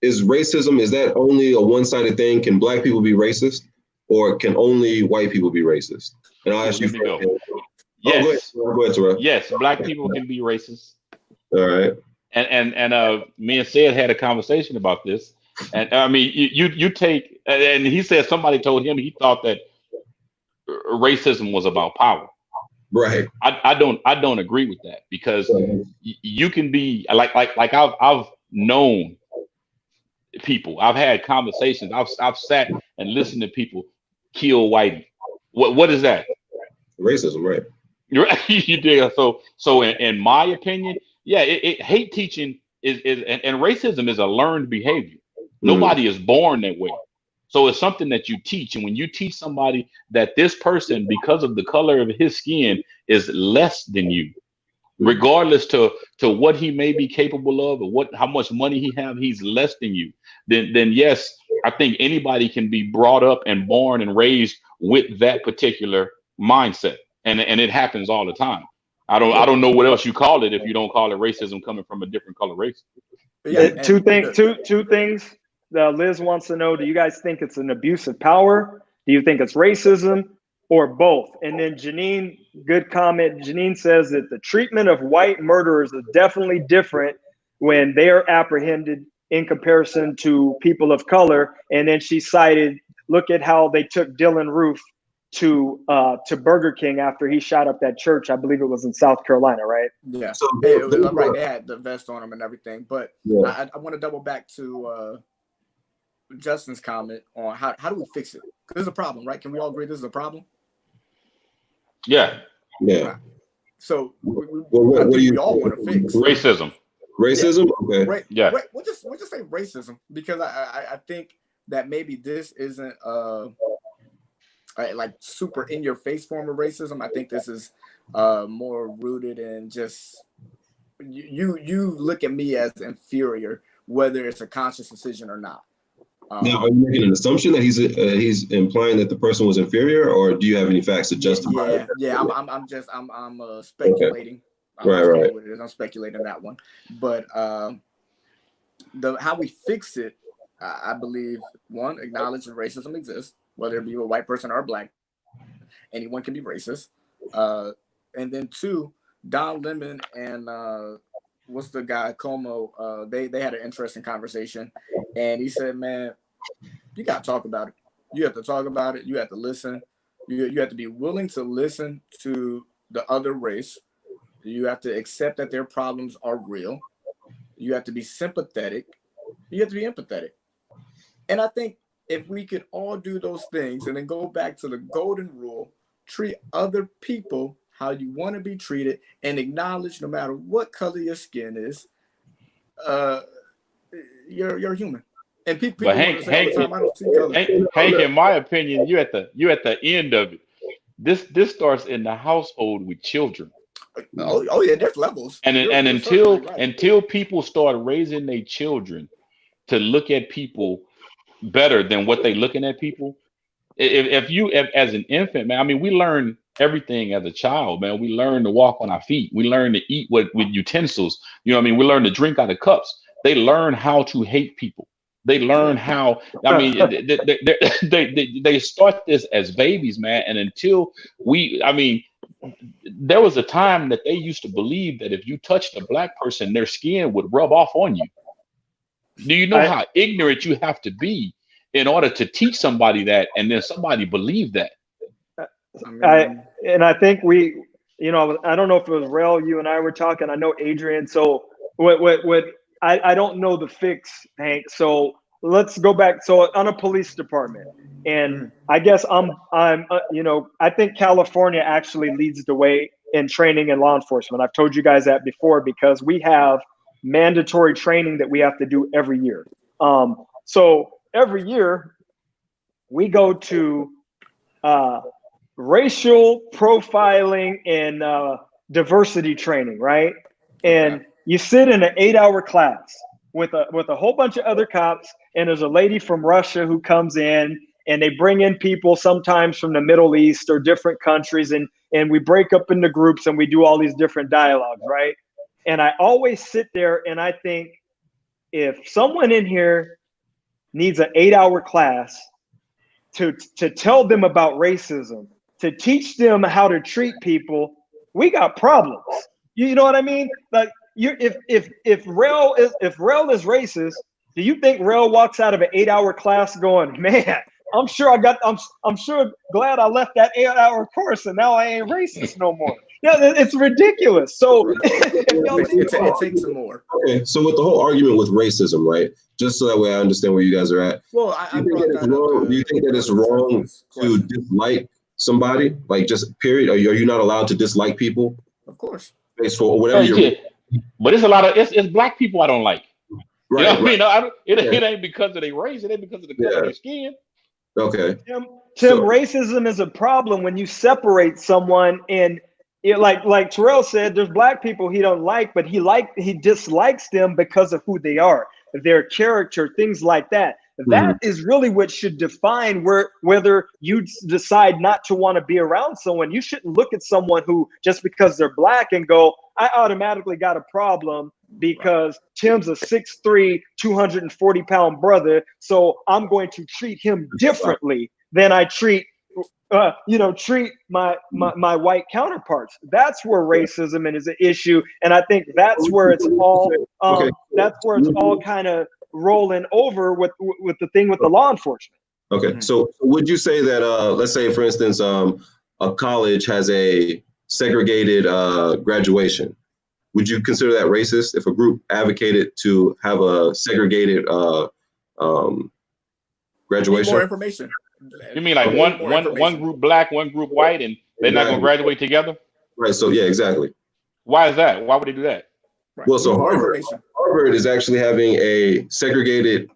is that only a one-sided thing? Can black people be racist, or can only white people be racist? And I'll ask you. Yes. Go ahead, Terrell. Yes, black people can be racist. All right. And me and Sid had a conversation about this. And I mean, you take, and he said somebody told him he thought that racism was about power. Right. I don't agree with that, because you can be like I've known people. I've had conversations. I've sat and listened to people kill whitey. What is that? Racism, right? You dig? So in my opinion, yeah, hate teaching is and racism is a learned behavior. Nobody is born that way. So it's something that you teach. And when you teach somebody that this person, because of the color of his skin, is less than you, regardless to what he may be capable of or how much money he have, he's less than you, then yes, I think anybody can be brought up and born and raised with that particular mindset. And it happens all the time. I don't know what else you call it if you don't call it racism coming from a different color race. Yeah, two things. Liz wants to know: do you guys think it's an abuse of power? Do you think it's racism, or both? And then Janine, good comment. Janine says that the treatment of white murderers is definitely different when they are apprehended in comparison to people of color. And then she cited, look at how they took Dylan Roof to Burger King after he shot up that church. I believe it was in South Carolina, right? Yeah. So Right. They had the vest on them and everything. But yeah. I want to double back to Justin's comment on how do we fix it? Because this is a problem, right? Can we all agree this is a problem? Yeah. Yeah. Right. So what do you all want to fix? Racism. Racism? Yeah. Okay. Yeah. We'll just say racism, because I think that maybe this isn't like super in your face form of racism. I think this is more rooted in just you look at me as inferior, whether it's a conscious decision or not. Now, are you making an assumption that he's implying that the person was inferior, or do you have any facts to justify it? Yeah. I'm speculating. Okay. Right. I'm speculating that one, but how we fix it, I believe, one, acknowledge that racism exists, whether it be a white person or a black. Anyone can be racist. And then two, Don Lemon and what's the guy, Como, they had an interesting conversation, and he said, man, you got to talk about it. You have to talk about it. You have to listen. You have to be willing to listen to the other race. You have to accept that their problems are real. You have to be sympathetic. You have to be empathetic. And I think if we could all do those things and then go back to the golden rule, treat other people how you want to be treated, and acknowledge no matter what color your skin is, you're human. And people want to say all the time, I don't see color. Hank, in my opinion, you at the end of it. This starts in the household with children. Oh yeah, there's levels. And until people start raising their children to look at people better than what they looking at people. If as an infant, man, I mean, we learn everything as a child, man. We learn to walk on our feet. We learn to eat with utensils. You know what I mean? We learn to drink out of cups. They learn how to hate people. They learn how, I mean, they start this as babies, man. And until there was a time that they used to believe that if you touched a black person, their skin would rub off on you. Do you know how ignorant you have to be in order to teach somebody that, and then somebody believe that? I think we, I don't know if it was Rel, you and I were talking. I know Adrian. So I don't know the fix, Hank. So let's go back. So on a police department, and I guess I think California actually leads the way in training in law enforcement. I've told you guys that before, because we have mandatory training that we have to do every year. So every year we go to racial profiling and diversity training, right? And you sit in an 8-hour class with a whole bunch of other cops, and there's a lady from Russia who comes in, and they bring in people sometimes from the Middle East or different countries, and we break up into groups and we do all these different dialogues, right? And I always sit there and I think, if someone in here needs an 8-hour class to tell them about racism, to teach them how to treat people, we got problems. You know what I mean? Like, if Rel is racist, do you think Rel walks out of an 8-hour class going, man, I'm sure glad I left that 8-hour course and now I ain't racist no more? Yeah, it's ridiculous. So it takes some more. Okay, so with the whole argument with racism, right? Just so that way I understand where you guys are at. Well, do you think that it's wrong to dislike somebody? Like, just period? Are you not allowed to dislike people? Of course. Based for whatever you're. But it's a lot of it's black people I don't like. Right. You know what I mean? It ain't because of their race. It ain't because of the color of their skin. Okay. Tim, So, racism is a problem when you separate someone, and like Terrell said, there's black people he don't like, but he dislikes them because of who they are, their character, things like that. That is really what should define whether you decide not to want to be around someone. You shouldn't look at someone who just because they're black and go, I automatically got a problem because Tim's a 6'3", 240-pound brother, so I'm going to treat him differently than I treat my white counterparts. That's where racism is an issue, and I think that's where it's all kind of rolling over with the thing with the law enforcement. Okay, so would you say that, let's say, for instance, a college has a segregated graduation? Would you consider that racist if a group advocated to have a segregated graduation? Need more information. You mean like one group black, one group white, and they're not going to graduate together? Right. So yeah, exactly. Why is that? Why would they do that? Right. Well, so Harvard is actually having a segregated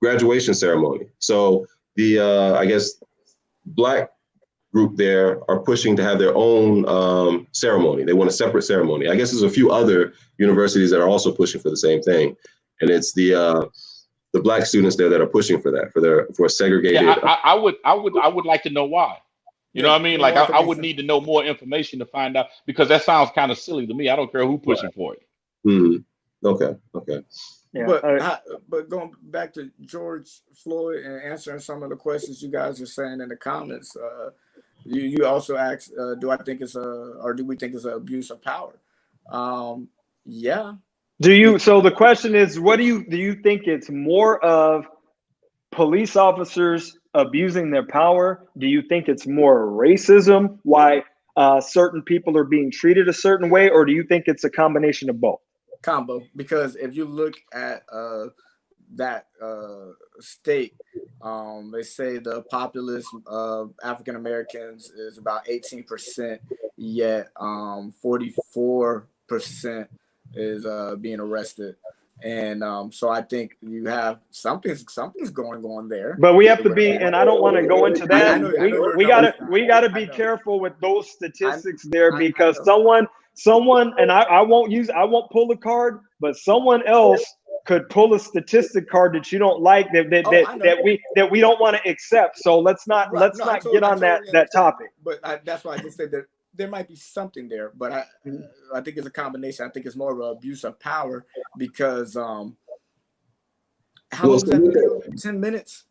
graduation ceremony. So the I guess black group there are pushing to have their own ceremony. They want a separate ceremony. I guess there's a few other universities that are also pushing for the same thing, and it's the black students there that are pushing for that, for segregated. Yeah, I would like to know why. You know what I mean? Like I would need to know more information to find out, because that sounds kind of silly to me. I don't care who pushing for it. Okay. Yeah, but going back to George Floyd and answering some of the questions you guys are saying in the comments, you also asked, do we think it's an abuse of power? Yeah. So the question is, what do you think it's more of police officers abusing their power? Do you think it's more racism, why certain people are being treated a certain way, or do you think it's a combination of both? Combo, because if you look at that state, they say the populace of African Americans is about 18%, yet 44% is being arrested. And so I think you have something's going on there. But we have to be, and I don't want to go into that. We gotta be careful with those statistics there, because someone, and I won't pull the card, but someone else could pull a statistic card that you don't like, that we don't want to accept. So let's not get on that topic. But that's why I just said that there might be something there, but I think it's a combination. I think it's more of an abuse of power, because how long was that video? 10 minutes?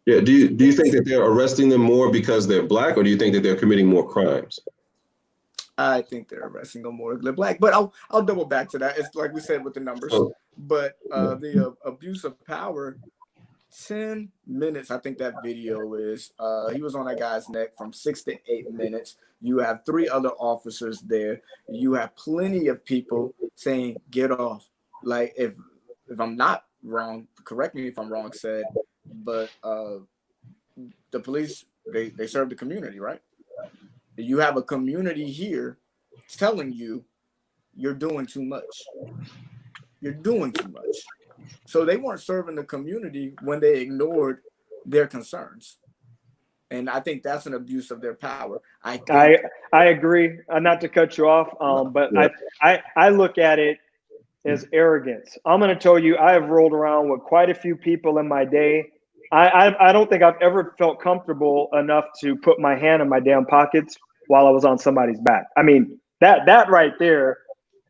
Yeah. Do you think that they're arresting them more because they're black, or do you think that they're committing more crimes? I think they're arresting them more because they're black, but I'll double back to that. It's like we said with the numbers, but the abuse of power, 10 minutes. I think that video is. He was on that guy's neck from 6 to 8 minutes. You have 3 other officers there. You have plenty of people saying, "Get off." Like, if I'm not wrong, correct me if I'm wrong, said, but the police, they serve the community, right? You have a community here telling you you're doing too much. You're doing too much. So they weren't serving the community when they ignored their concerns. And I think that's an abuse of their power. I agree. Not to cut you off, but I look at it as arrogance. I'm going to tell you, I have rolled around with quite a few people in my day. I don't think I've ever felt comfortable enough to put my hand in my damn pockets while I was on somebody's back. I mean, that right there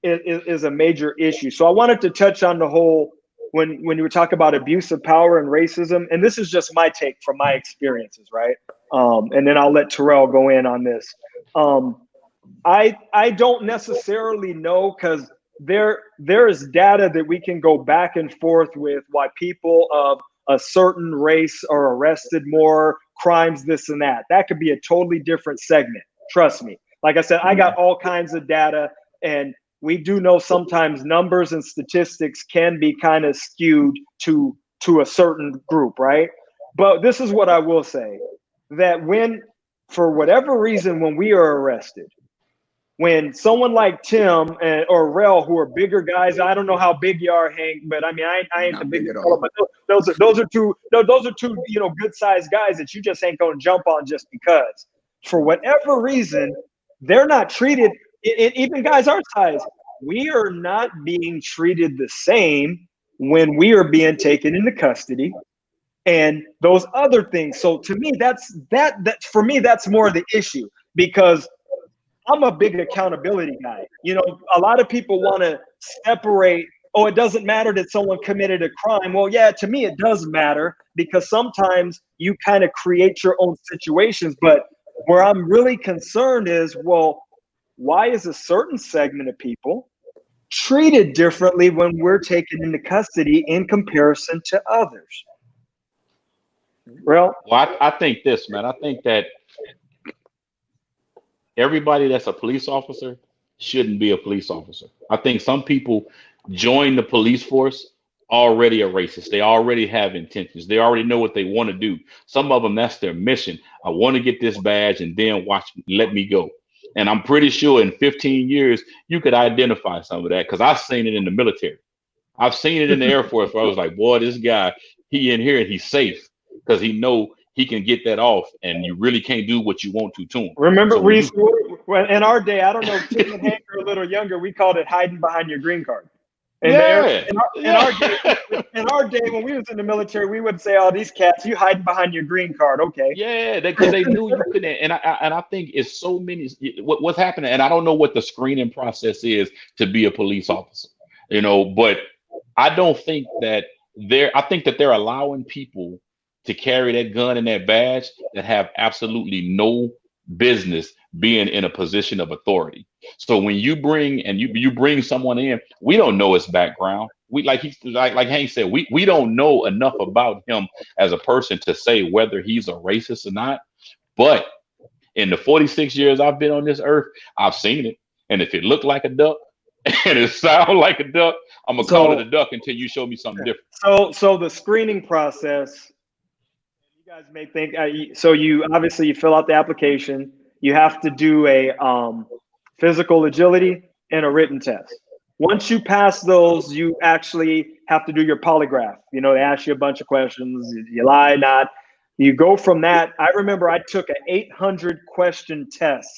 is a major issue. So I wanted to touch on the whole, when you were talking about abuse of power and racism, and this is just my take from my experiences, right? And then I'll let Terrell go in on this. I don't necessarily know, because there is data that we can go back and forth with why people of a certain race are arrested more, crimes, this and that. That could be a totally different segment. Trust me. Like I said, I got all kinds of data, and we do know sometimes numbers and statistics can be kind of skewed to a certain group, right? But this is what I will say, that for whatever reason, when we are arrested, when someone like Tim or Rel, who are bigger guys, I don't know how big you are, Hank, but I mean, I ain't Not the big biggest at fellow, all. but those are two, good sized guys that you just ain't gonna jump on just because. For whatever reason, they're not treated. Even guys our size, we are not being treated the same when we are being taken into custody and those other things. So to me, that's for me, that's more the issue, because I'm a big accountability guy. A lot of people want to separate, oh, it doesn't matter that someone committed a crime. Well, yeah, to me, it does matter, because sometimes you kind of create your own situations. But where I'm really concerned is, well, why is a certain segment of people treated differently when we're taken into custody in comparison to others? Well, I think this, man. I think that everybody that's a police officer shouldn't be a police officer. I think some people join the police force already a racist. They already have intentions. They already know what they want to do. Some of them, that's their mission. I want to get this badge and then let me go. And I'm pretty sure in 15 years, you could identify some of that, because I've seen it in the military. I've seen it in the Air Force where I was like, boy, this guy, he in here and he's safe because he know he can get that off, and you really can't do what you want to him. remember, So when you in our day, I don't know, Tim and Hank are a little younger, we called it hiding behind your green card. And yeah, in our day, when we was in the military, we would say, "Oh, these cats, you hiding behind your green card." Okay. yeah, because they knew you couldn't. And I think it's so many. What's happening, and I don't know what the screening process is to be a police officer, but I don't think that I think that they're allowing people to carry that gun and that badge that have absolutely no business being in a position of authority. So when you bring someone in, we don't know his background. We like Hank said, we don't know enough about him as a person to say whether he's a racist or not. But in the 46 years I've been on this earth, I've seen it. And if it looked like a duck and it sound like a duck, I'm gonna call it a duck until you show me something different. So the screening process, you guys may think, so you fill out the application. You have to do a physical agility and a written test. Once you pass those, you actually have to do your polygraph. They ask you a bunch of questions. You lie, not. You go from that. I remember I took an 800 question test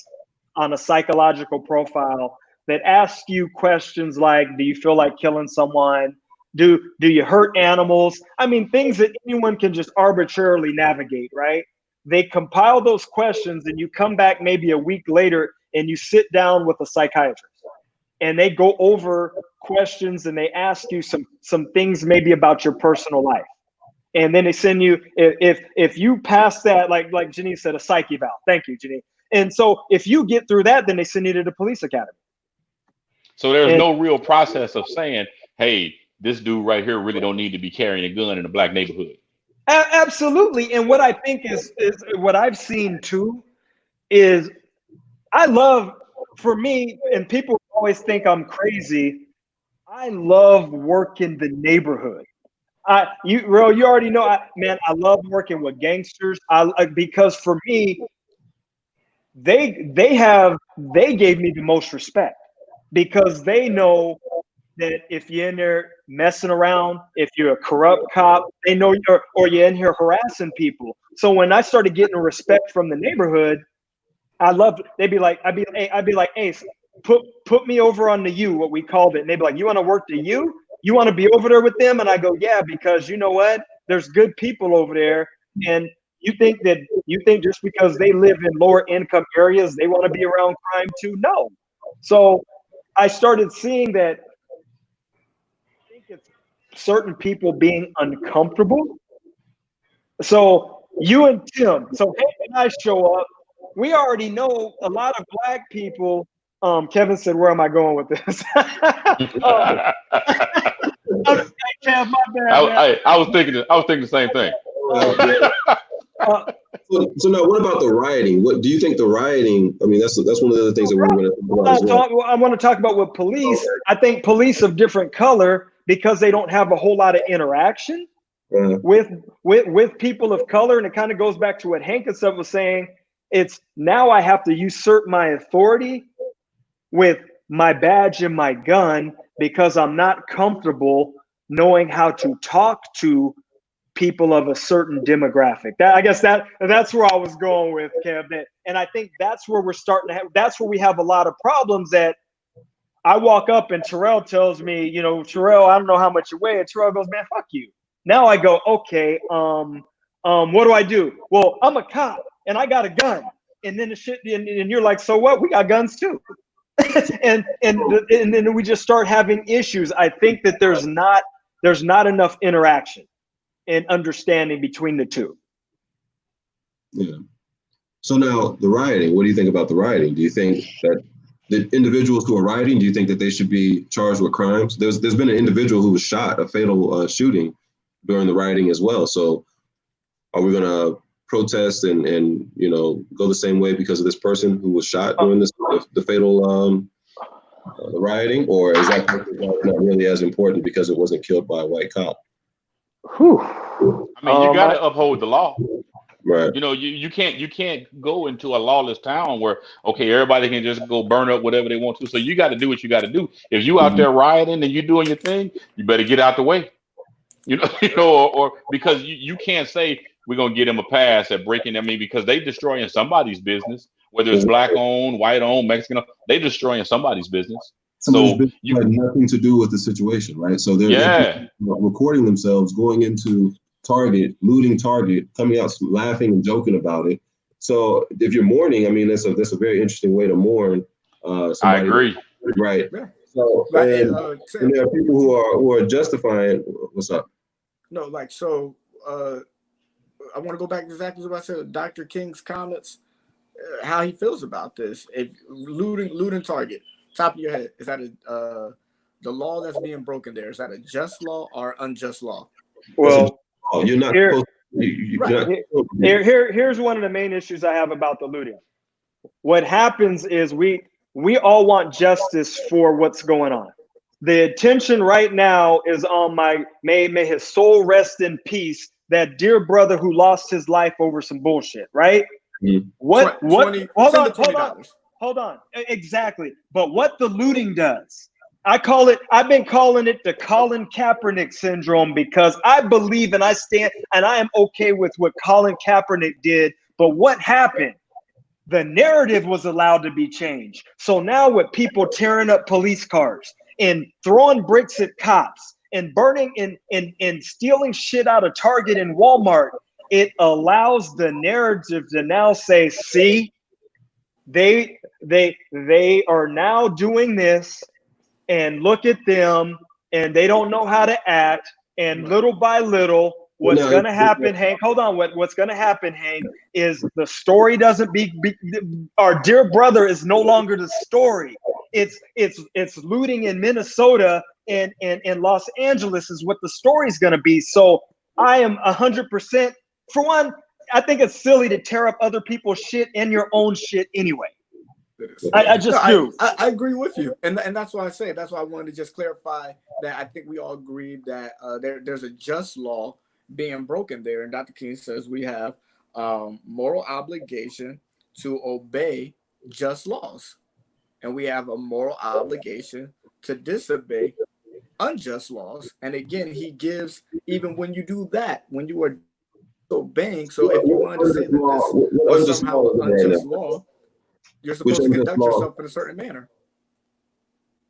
on a psychological profile that asks you questions like, do you feel like killing someone? Do you hurt animals? I mean, things that anyone can just arbitrarily navigate, right? They compile those questions, and you come back maybe a week later and you sit down with a psychiatrist, and they go over questions and they ask you some things maybe about your personal life. And then they send you, if you pass that, like Janine said, a psych eval. Thank you, Janine. And so if you get through that, then they send you to the police academy. So there's no real process of saying, hey, this dude right here really don't need to be carrying a gun in a black neighborhood. Absolutely. And what I think is what I've seen too is, I love, for me, and people always think I'm crazy, I love working the neighborhood. You already know, man, I love working with gangsters. Because for me, they gave me the most respect, because they know that if you're in there messing around, if you're a corrupt cop, they know you're in here harassing people. So when I started getting respect from the neighborhood, I loved it. I'd be like, hey, put me over on the U, what we called it. And they'd be like, you want to work the U? You want to be over there with them? And I go, yeah, because you know what? There's good people over there. And you think just because they live in lower income areas, they want to be around crime too? No. So I started seeing that. I think it's certain people being uncomfortable. So you and Tim, so Hank and I show up. We already know a lot of black people. Kevin said, "Where am I going with this?" Kev, my bad. I was thinking the same thing. So now, what about the rioting? What do you think the rioting? I mean, that's one of the other things that we're going to talk about. I want to talk about with police. Okay. I think police of different color, because they don't have a whole lot of interaction with people of color, and it kind of goes back to what Hank and stuff was saying. It's now I have to usurp my authority with my badge and my gun because I'm not comfortable knowing how to talk to people of a certain demographic. I guess that's where I was going with, Kev. And I think that's where we're starting to have, that's where we have a lot of problems that I walk up and Terrell tells me, Terrell, I don't know how much you weigh. And Terrell goes, man, fuck you. Now I go, okay, what do I do? Well, I'm a cop and I got a gun. And then and you're like, so what? We got guns too. and then we just start having issues. I think that there's not enough interaction and understanding between the two. Yeah. So now the rioting, what do you think about the rioting? Do you think that the individuals who are rioting, do you think that they should be charged with crimes? There's been an individual who was shot, a fatal shooting during the rioting as well. So are we going to protest and go the same way because of this person who was shot during the fatal the rioting, or is that not really as important because it wasn't killed by a white cop? Whew. I mean, you got to uphold the law. Right. You can't go into a lawless town where, okay, everybody can just go burn up whatever they want to. So you got to do what you got to do. If you out there rioting and you doing your thing, you better get out the way. Or because you can't say we're gonna get them a pass at breaking. I mean, because they destroying somebody's business, whether it's black owned, white owned, Mexican owned, they destroying somebody's business. So you had nothing to do with the situation, right? So they're recording themselves going into Target, looting Target, coming out laughing and joking about it. So if you're mourning, I mean, that's a very interesting way to mourn. Somebody, I agree. Right. Yeah. So and there are people who are justifying. What's up? No, like so. I want to go back to exactly what I said. Dr. King's comments, how he feels about this. If looting Target, top of your head, is that the law that's being broken there? Is that a just law or unjust law? Well, you're not. Here's one of the main issues I have about the looting. What happens is we all want justice for what's going on. The attention right now is on may his soul rest in peace, that dear brother who lost his life over some bullshit, right? Mm-hmm. Hold on. Exactly. But what the looting does, I've been calling it the Colin Kaepernick syndrome, because I believe and I stand and I am okay with what Colin Kaepernick did. But what happened? The narrative was allowed to be changed. So now with people tearing up police cars and throwing bricks at cops and burning and stealing shit out of Target and Walmart, it allows the narrative to now say, see, they are now doing this, and look at them, and they don't know how to act, and little by little, what's going to happen, Hank, hold on, what's going to happen, Hank, is the story doesn't our dear brother is no longer the story. It's looting in Minnesota and Los Angeles is what the story's going to be. So I am 100%, for one, I think it's silly to tear up other people's shit and your own shit anyway. I agree with you, and that's why I wanted to just clarify that I think we all agreed that there's a just law being broken there, and Dr. King says we have moral obligation to obey just laws, and we have a moral obligation to disobey unjust laws. And again, he gives, even when you do that, when you are obeying. So if you wanted to say that this was somehow an unjust law, you're supposed to conduct yourself in a certain manner.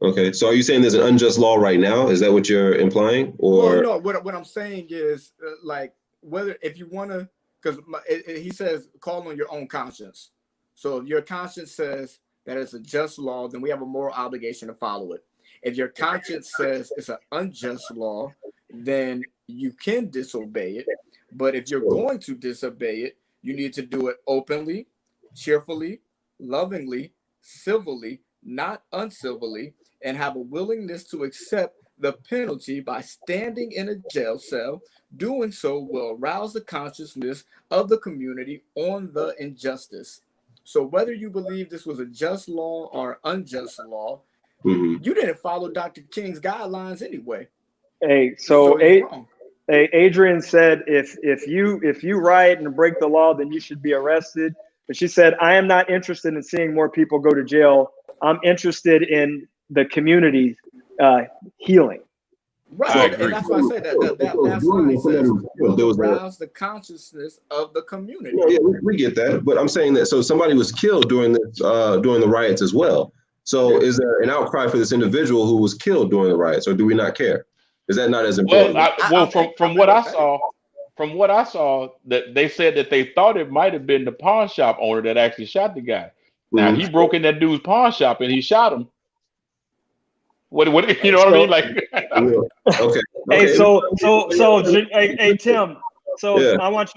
Okay, so are you saying there's an unjust law right now? Is that what you're implying? Or no, what I'm saying is like, whether if you want to, because he says call on your own conscience. So if your conscience says that it's a just law, then we have a moral obligation to follow it. If your conscience says it's an unjust law, then you can disobey it. But if you're going to disobey it, you need to do it openly, cheerfully, lovingly, civilly, not uncivilly, and have a willingness to accept the penalty by standing in a jail cell. Doing so will arouse the consciousness of the community on the injustice. So whether you believe this was a just law or unjust law, you didn't follow Dr. King's guidelines anyway. Hey, so Adrian said if you riot and break the law, then you should be arrested. But she said, I am not interested in seeing more people go to jail I'm interested in the community healing. Right, and that's why I say that line says will arouse the consciousness of the community. Yeah, we get that, but I'm saying that so somebody was killed during the riots as well. So is there an outcry for this individual who was killed during the riots, or do we not care? Is that not as important? From what I saw, that they said that they thought it might have been the pawn shop owner that actually shot the guy. Now he broke in that dude's pawn shop and he shot him. What you know what I mean? Like, okay. Hey, hey Tim. So yeah. I want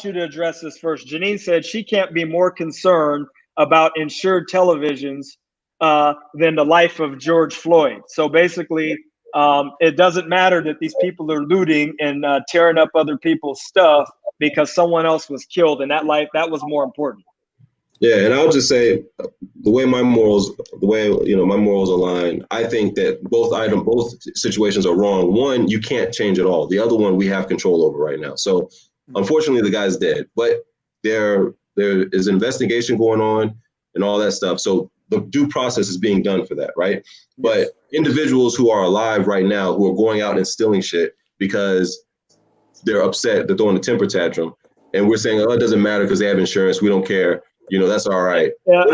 you to address this first. Janine said she can't be more concerned about insured televisions than the life of George Floyd. So basically, it doesn't matter that these people are looting and tearing up other people's stuff because someone else was killed, and that was more important. Yeah, and I'll just say the way my morals align, I think that both situations are wrong. One, you can't change at all. The other one, we have control over right now. So unfortunately, the guy's dead, but there is investigation going on and all that stuff. So the due process is being done for that, right? Yes. But individuals who are alive right now, who are going out and stealing shit because they're upset, they're throwing a temper tantrum, and we're saying, oh, it doesn't matter because they have insurance, we don't care. You know, that's all right. Yeah,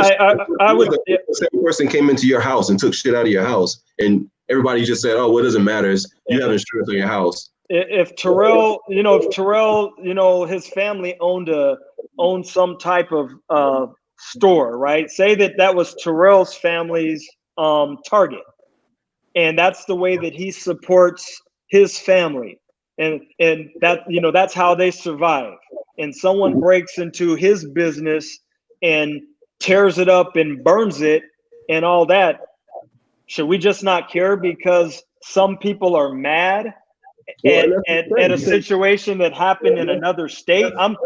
I would. The same person came into your house and took shit out of your house, and everybody just said, "Oh, what doesn't matter is you have insurance on your house." If Terrell, his family owned some type of store, right? Say that was Terrell's family's Target, and that's the way that he supports his family, and that that's how they survive. And someone breaks into his business and tears it up and burns it and all that, should we just not care because some people are mad at a situation that happened in another state? I'm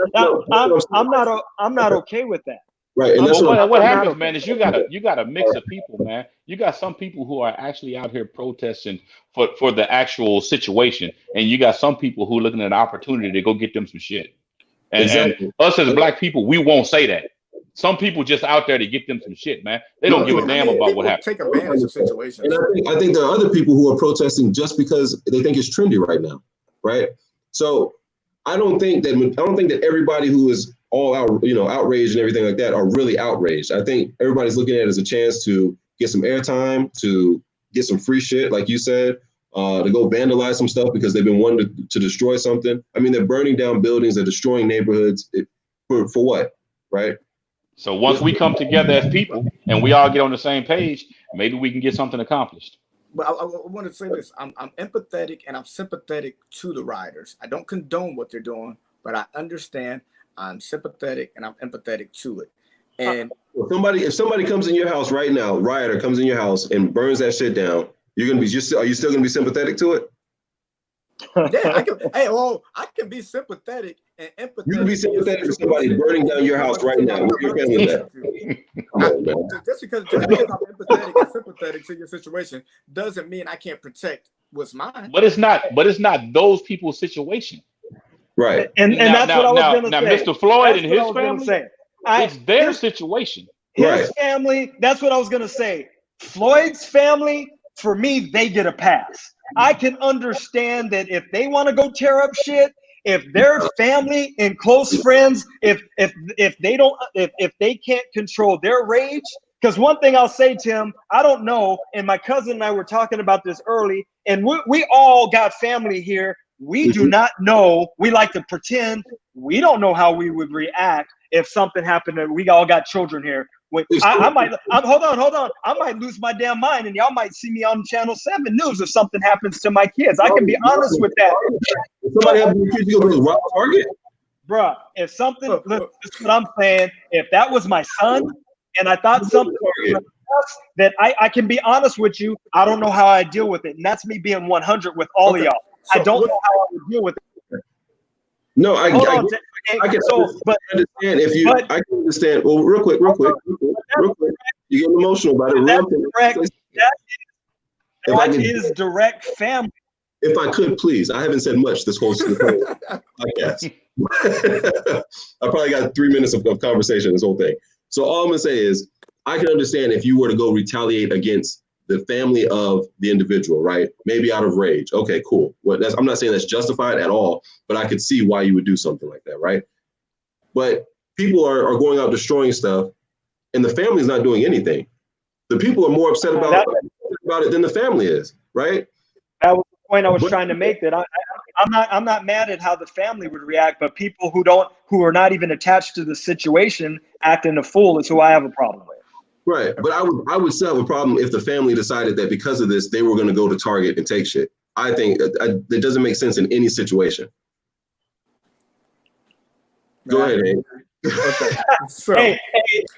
not okay with that. Right. And what happens, man, is you got a mix of people, man. You got some people who are actually out here protesting for the actual situation, and you got some people who are looking at an opportunity to go get them some shit. And us as black people, we won't say that. Some people just out there to get them some shit, man. They don't give a damn about what happened. Take advantage of situations. And I think there are other people who are protesting just because they think it's trendy right now, right? So I don't think that everybody who is all out, outraged and everything like that are really outraged. I think everybody's looking at it as a chance to get some airtime, to get some free shit, like you said, to go vandalize some stuff because they've been wanting to destroy something. I mean, they're burning down buildings, they're destroying neighborhoods. For what, right? So once we come together as people and we all get on the same page, maybe we can get something accomplished. But I want to say this. I'm empathetic and I'm sympathetic to the rioters. I don't condone what they're doing, but I understand. I'm sympathetic and I'm empathetic to it. And if somebody comes in your house right now, rioter comes in your house and burns that shit down, are you still gonna be sympathetic to it? Yeah, I can be sympathetic and empathetic. You can be sympathetic to somebody burning down your house right now. What are you feeling that? Just because I'm empathetic and sympathetic to your situation doesn't mean I can't protect what's mine. But it's not those people's situation. Right. And that's what I was going to say. Now, Mr. Floyd and his family, it's their situation. His family, that's what I was going to say. Floyd's family, for me, they get a pass. I can understand that if they want to go tear up shit, if their family and close friends, if they can't control their rage, because one thing I'll say, Tim, I don't know, and my cousin and I were talking about this early, and we all got family here. We do not know. We like to pretend we don't know how we would react if something happened. And we all got children here. Hold on. I might lose my damn mind, and y'all might see me on Channel 7 News if something happens to my kids. I can be honest with that. If somebody happens to your kids, you go to rob Target? Bruh, if something, look, this is what I'm saying. If that was my son, and I thought something that I can be honest with you, I don't know how I deal with it. And that's me being 100 with all of y'all. I don't know how I would deal with it. No, I can understand if you. I can understand. Well, real quick. You get emotional about it. That is direct family. If I could, please. I haven't said much this whole podcast. I probably got 3 minutes of conversation. This whole thing. So all I'm gonna say is, I can understand if you were to go retaliate against the family of the individual, right? Maybe out of rage. Okay, cool. Well, I'm not saying that's justified at all, but I could see why you would do something like that, right? But people are going out destroying stuff, and the family's not doing anything. The people are more upset about it than the family is, right? That was the point I was trying to make. That I'm not mad at how the family would react, but people who are not even attached to the situation acting a fool is who I have a problem with. Right, but I would still have a problem if the family decided that because of this they were going to go to Target and take shit. I think that doesn't make sense in any situation. Go ahead, Hank. Okay. So,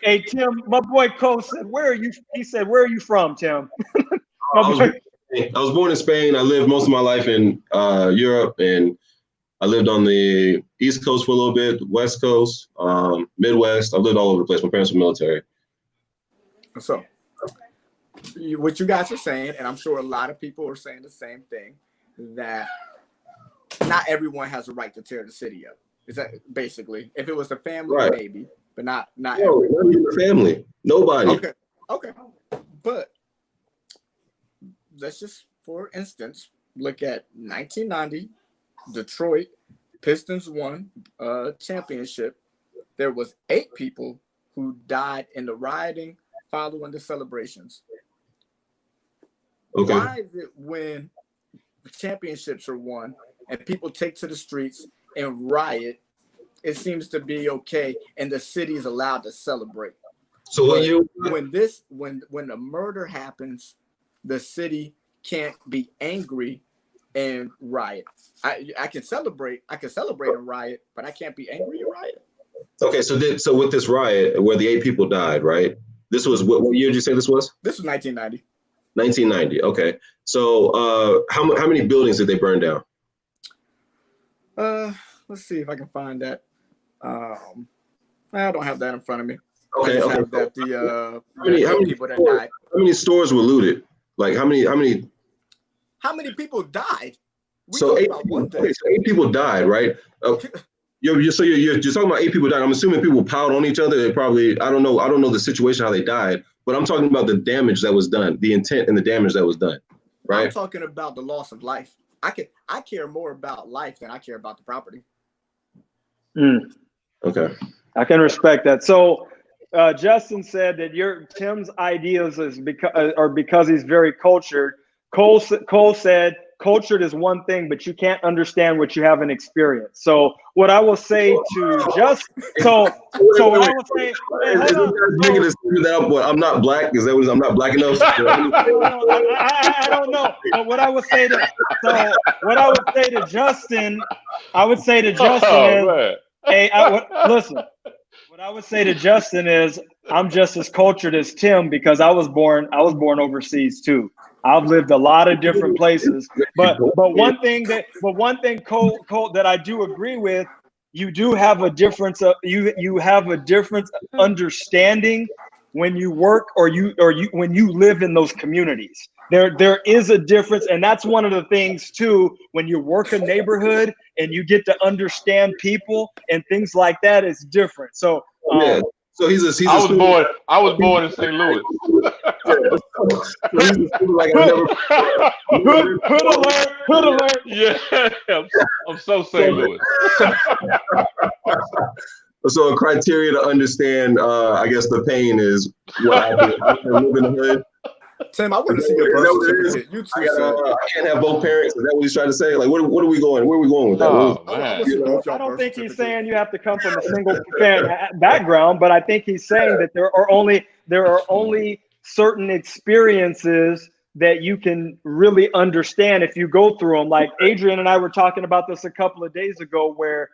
hey, Tim, my boy Cole said, "Where are you?" He said, "Where are you from, Tim?" I was born in Spain. I lived most of my life in Europe, and I lived on the East Coast for a little bit, West Coast, Midwest. I lived all over the place. My parents were military. So, what you guys are saying, and I'm sure a lot of people are saying the same thing, that not everyone has a right to tear the city up. Is that basically? If it was the family, right, maybe, but not everyone. Not even the family. Nobody. Okay. But let's just, for instance, look at 1990, Detroit Pistons won a championship. There was 8 people who died in the rioting following the celebrations. Okay. Why is it when the championships are won and people take to the streets and riot, it seems to be okay and the city is allowed to celebrate? So when the murder happens, the city can't be angry and riot. I can celebrate and riot, but I can't be angry and riot. Okay, so with this riot where the 8 people died, right? This was what year did you say this was? This was 1990. 1990. Okay. So how many buildings did they burn down? Let's see if I can find that. I don't have that in front of me. Okay. How many stores were looted? Like how many people died? So 8 people died, right? You're talking about 8 people died. I'm assuming people piled on each other. They probably, I don't know the situation how they died, but I'm talking about the damage that was done, the intent and the damage that was done, right? I'm talking about the loss of life. I care more about life than I care about the property. Okay. I can respect that. So Justin said that Tim's ideas is because he's very cultured. Cole said cultured is one thing, but you can't understand what you haven't experienced. So what I will say to Justin, what I will say, I'm not black. Is that what I'm not black enough? I don't know. But what I would say to Justin, is, hey, listen. What I would say to Justin is, I'm just as cultured as Tim because I was born overseas too. I've lived a lot of different places, but one thing Cole, that I do agree with, you do have a difference of you have a different understanding when you work or when you live in those communities. There is a difference, and that's one of the things too. When you work a neighborhood and you get to understand people and things like that, it's different. So yeah. So I was born in St. Louis. Hood alert. Yeah, I'm so St. Louis. So a criteria to understand, I guess, the pain is what I live in the hood. Tim, I want to see your birth certificate. You too, I can't have both parents. Is that what he's trying to say? Like, what are we going? Where are we going with that? I don't think he's saying you have to come from a single background, but I think he's saying that there are only certain experiences that you can really understand if you go through them. Like Adrian and I were talking about this a couple of days ago, where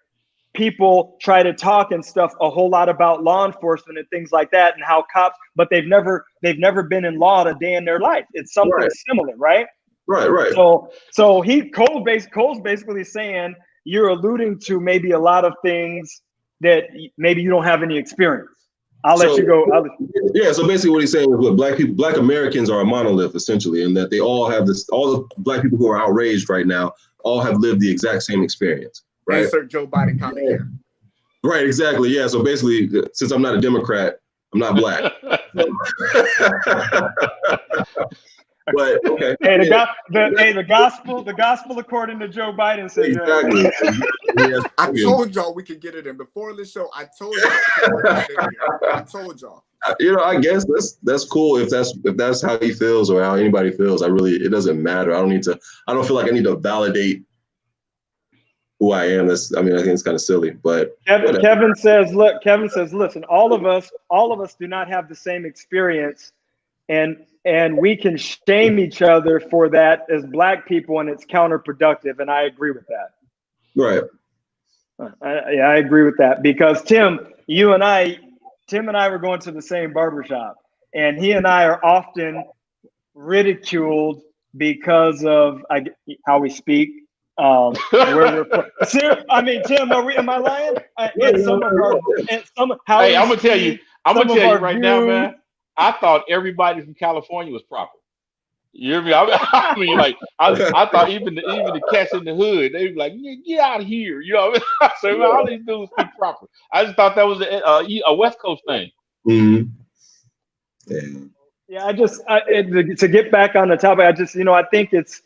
people try to talk and stuff a whole lot about law enforcement and things like that, and how cops, but they've never been in law a day in their life. It's something similar, right? Right. So Cole's basically saying you're alluding to maybe a lot of things that maybe you don't have any experience. I'll let you go. Yeah. So basically, what he's saying is, what Black Americans are a monolith essentially, and that they all have this. All the Black people who are outraged right now all have lived the exact same experience. Right. Insert Joe Biden comment here. Right, exactly. Yeah. So basically, since I'm not a Democrat, I'm not black. But okay. Hey, the gospel according to Joe Biden says exactly. Yes. I told y'all we could get it in before the show. I told y'all we could work that in here. I told y'all. I guess that's cool if that's how he feels or how anybody feels. It doesn't matter. I don't feel like I need to validate who I am. I think it's kind of silly, but Kevin says, listen, all of us do not have the same experience, and we can shame each other for that as black people, and it's counterproductive. And I agree with that. Right. I agree with that because Tim and I were going to the same barbershop, and he and I are often ridiculed because of how we speak. Tim, Tim, am I lying? Hey, I'm gonna tell you right now, man. I thought everybody from California was proper. You hear me? I mean, like I thought even the cats in the hood, they be like, get out of here. You know what I mean? So man, all these dudes speak proper. I just thought that was a West Coast thing. Mm-hmm. Yeah, to get back on the topic, I think it's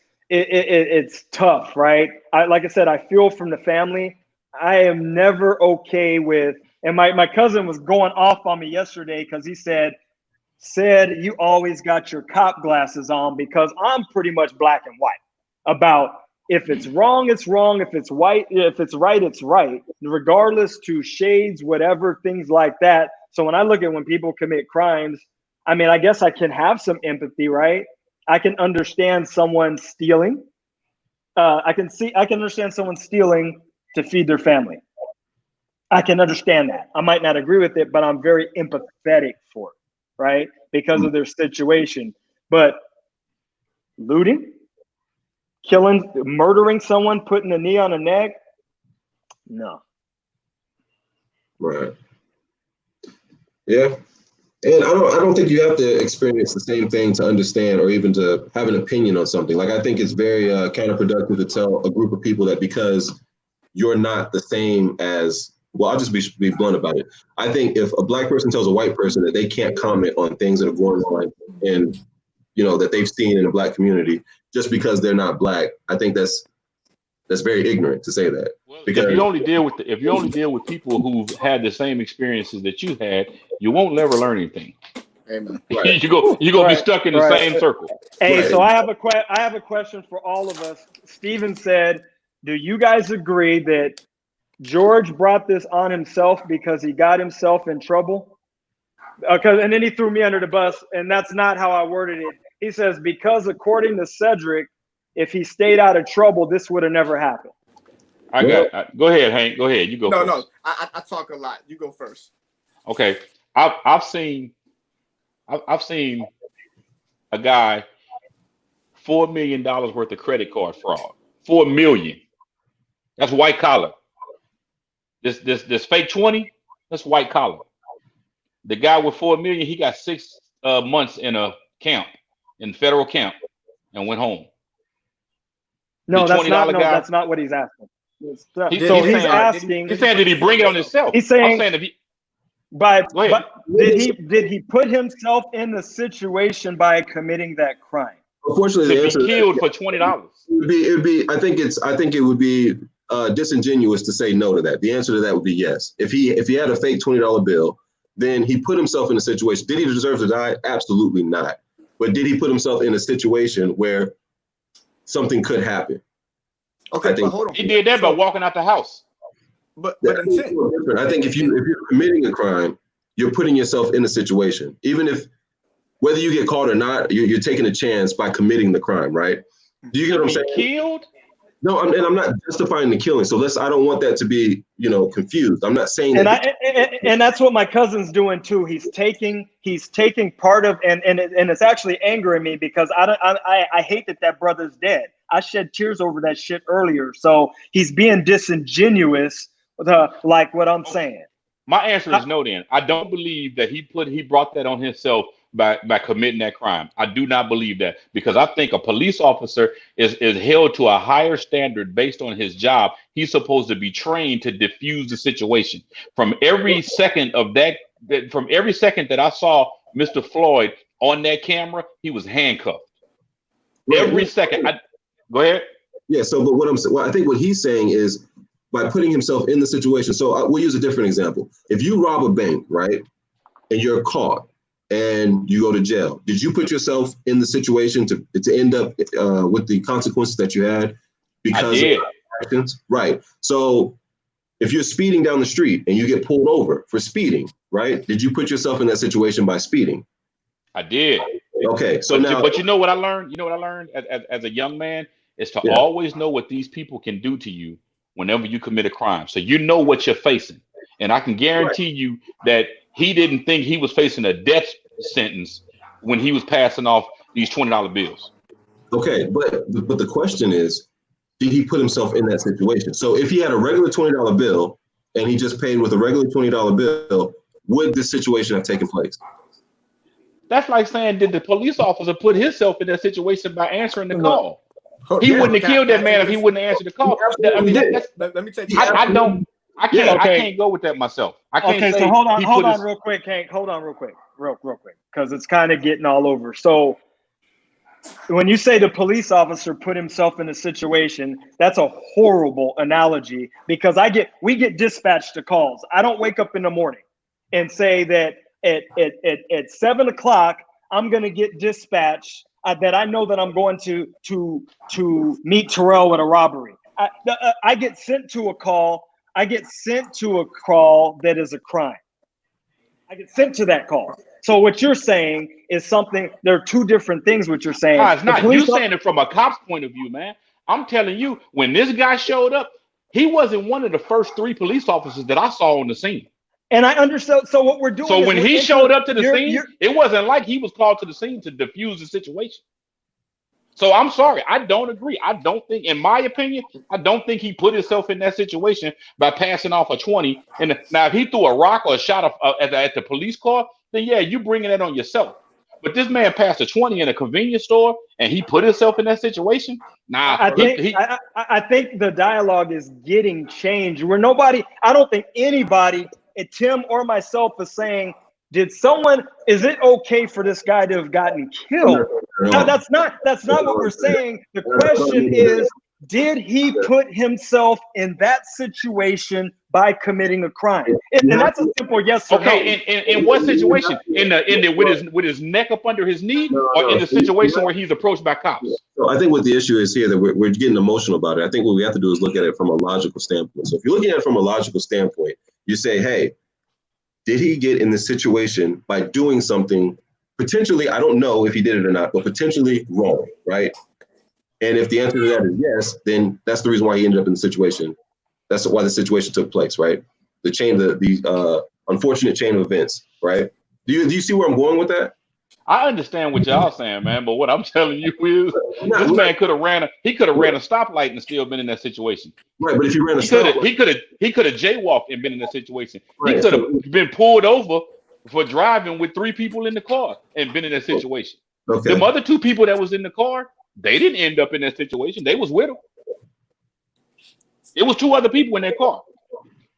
tough, right? Like I said, I feel from the family. I am never okay with, and my cousin was going off on me yesterday because he said you always got your cop glasses on because I'm pretty much black and white about if it's wrong, it's wrong. If it's right, it's right, regardless to shades, whatever, things like that. So when people commit crimes, I guess I can have some empathy, right? I can understand someone stealing. I can understand someone stealing to feed their family. I can understand that. I might not agree with it, but I'm very empathetic for it, right? Because of their situation. But looting, killing, murdering someone, putting a knee on a neck, no. Right. Yeah. And I don't think you have to experience the same thing to understand or even to have an opinion on something. Like I think it's very counterproductive to tell a group of people that because you're not the same as, well, I'll just be blunt about it. I think if a black person tells a white person that they can't comment on things that are going on and that they've seen in the black community just because they're not black, I think that's very ignorant to say that. Because if you only deal with people who've had the same experiences that you had, you won't never learn anything. Amen. Right. You're gonna be stuck in the same circle. Hey, right. So I have a question for all of us. Steven said, do you guys agree that George brought this on himself because he got himself in trouble? And then he threw me under the bus, and that's not how I worded it. He says, because according to Cedric, if he stayed out of trouble, this would have never happened. Go ahead, Hank. Go ahead. You go first. No, I talk a lot. You go first. Okay. I've seen a guy $4 million worth of credit card fraud. $4 million. That's white collar. This fake 20, that's white collar. The guy with $4 million, he got 6 months in a camp, in federal camp, and went home. No, that's not what he's asking. He's asking. He's saying, did he bring it on himself? He's saying, did he put himself in the situation by committing that crime? Unfortunately, to be killed for $20. I think it would be disingenuous to say no to that. The answer to that would be yes. If he had a fake $20 bill, then he put himself in a situation. Did he deserve to die? Absolutely not. But did he put himself in a situation where something could happen? Okay, but hold on. He did that by walking out the house. But I think if you're committing a crime, you're putting yourself in a situation. Even if whether you get caught or not, you're taking a chance by committing the crime, right? Do you get what I'm saying? Killed? No, I'm not justifying the killing. So I don't want that to be, confused. I'm not saying that. And that's what my cousin's doing too. He's taking part of, and it's actually angering me because I hate that brother's dead. I shed tears over that shit earlier. So he's being disingenuous with like what I'm saying. My answer is no. Then I don't believe that he brought that on himself by committing that crime. I do not believe that, because I think a police officer is held to a higher standard based on his job. He's supposed to be trained to diffuse the situation. From every second of that that from every second that I saw Mr. Floyd on that camera, he was handcuffed. Right. Every second. Go ahead. Yeah. So, but I think what he's saying is by putting himself in the situation. So we'll use a different example. If you rob a bank, right, and you're caught and you go to jail, did you put yourself in the situation to end up with the consequences that you had because of actions? Right. So if you're speeding down the street and you get pulled over for speeding, right, did you put yourself in that situation by speeding? I did. Okay. So but you know what I learned? You know what I learned as a young man is to always know what these people can do to you whenever you commit a crime. So you know what you're facing. And I can guarantee you that he didn't think he was facing a death sentence when he was passing off these $20 bills. Okay, but the question is, did he put himself in that situation? So if he had a regular $20 bill and he just paid with a regular $20 bill, would this situation have taken place? That's like saying, did the police officer put himself in that situation by answering the call? He wouldn't have killed that man if he wouldn't answer the call. I mean, let me take. I can't go with that myself. I can't say. So hold on, real quick, Hank. Hold on, real quick, because it's kind of getting all over. So when you say the police officer put himself in a situation, that's a horrible analogy because we get dispatched to calls. I don't wake up in the morning and say that at 7 o'clock I'm going to get dispatched that I know that I'm going to meet Terrell at a robbery. I get sent to a call. I get sent to a call that is a crime. I get sent to that call. So what you're saying is something. There are two different things. What you're saying. No, it's not. You're saying it from a cop's point of view, man. I'm telling you, when this guy showed up, he wasn't one of the first 3 police officers that I saw on the scene. And I understood. So what we're doing. So when he showed up to the scene, it wasn't like he was called to the scene to defuse the situation. So I'm sorry, I don't agree. I don't think, in my opinion, I don't think he put himself in that situation by passing off a 20. And now, if he threw a rock or a shot at the police car, then yeah, you bringing that on yourself. But this man passed a 20 in a convenience store, and he put himself in that situation. Nah, I think the dialogue is getting changed. I don't think anybody, Tim or myself, is saying, is it okay for this guy to have gotten killed? No, that's not what we're saying. The question is, did he put himself in that situation by committing a crime? And that's a simple yes or no. Okay, in what situation? With his neck up under his knee, or in the situation where he's approached by cops? So I think what the issue is here that we're getting emotional about it. I think what we have to do is look at it from a logical standpoint. So if you're looking at it from a logical standpoint, you say, hey, did he get in this situation by doing something potentially, I don't know if he did it or not, but potentially wrong, right? And if the answer to that is yes, then that's the reason why he ended up in the situation. That's why the situation took place, right? The unfortunate chain of events, right? Do you see where I'm going with that? I understand what y'all saying, man, but what I'm telling you is this man could have ran a stoplight and still been in that situation. Right, but if he ran a stoplight, he could have jaywalked and been in that situation. Right. He could have been pulled over for driving with 3 people in the car and been in that situation. Okay. Them other 2 people that was in the car, they didn't end up in that situation. They was with him. It was 2 other people in that car.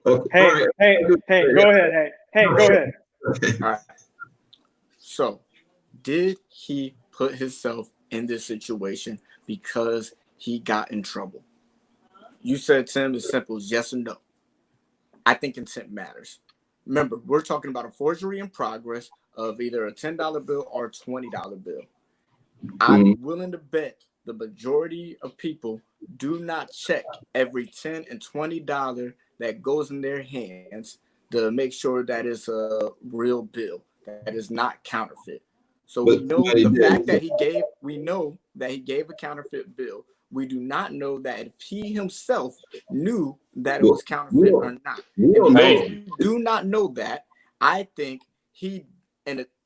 Okay. Hey, go ahead. Hey, go ahead. Okay. All right. So, did he put himself in this situation because he got in trouble? You said, Tim, it's simple as yes or no. I think intent matters. Remember, we're talking about a forgery in progress of either a $10 bill or a $20 bill. I'm willing to bet the majority of people do not check every $10 and $20 that goes in their hands to make sure that it's a real bill, that is not counterfeit. So we know the fact that we know that he gave a counterfeit bill. We do not know that if he himself knew that it was counterfeit or not. We do not know that. I think he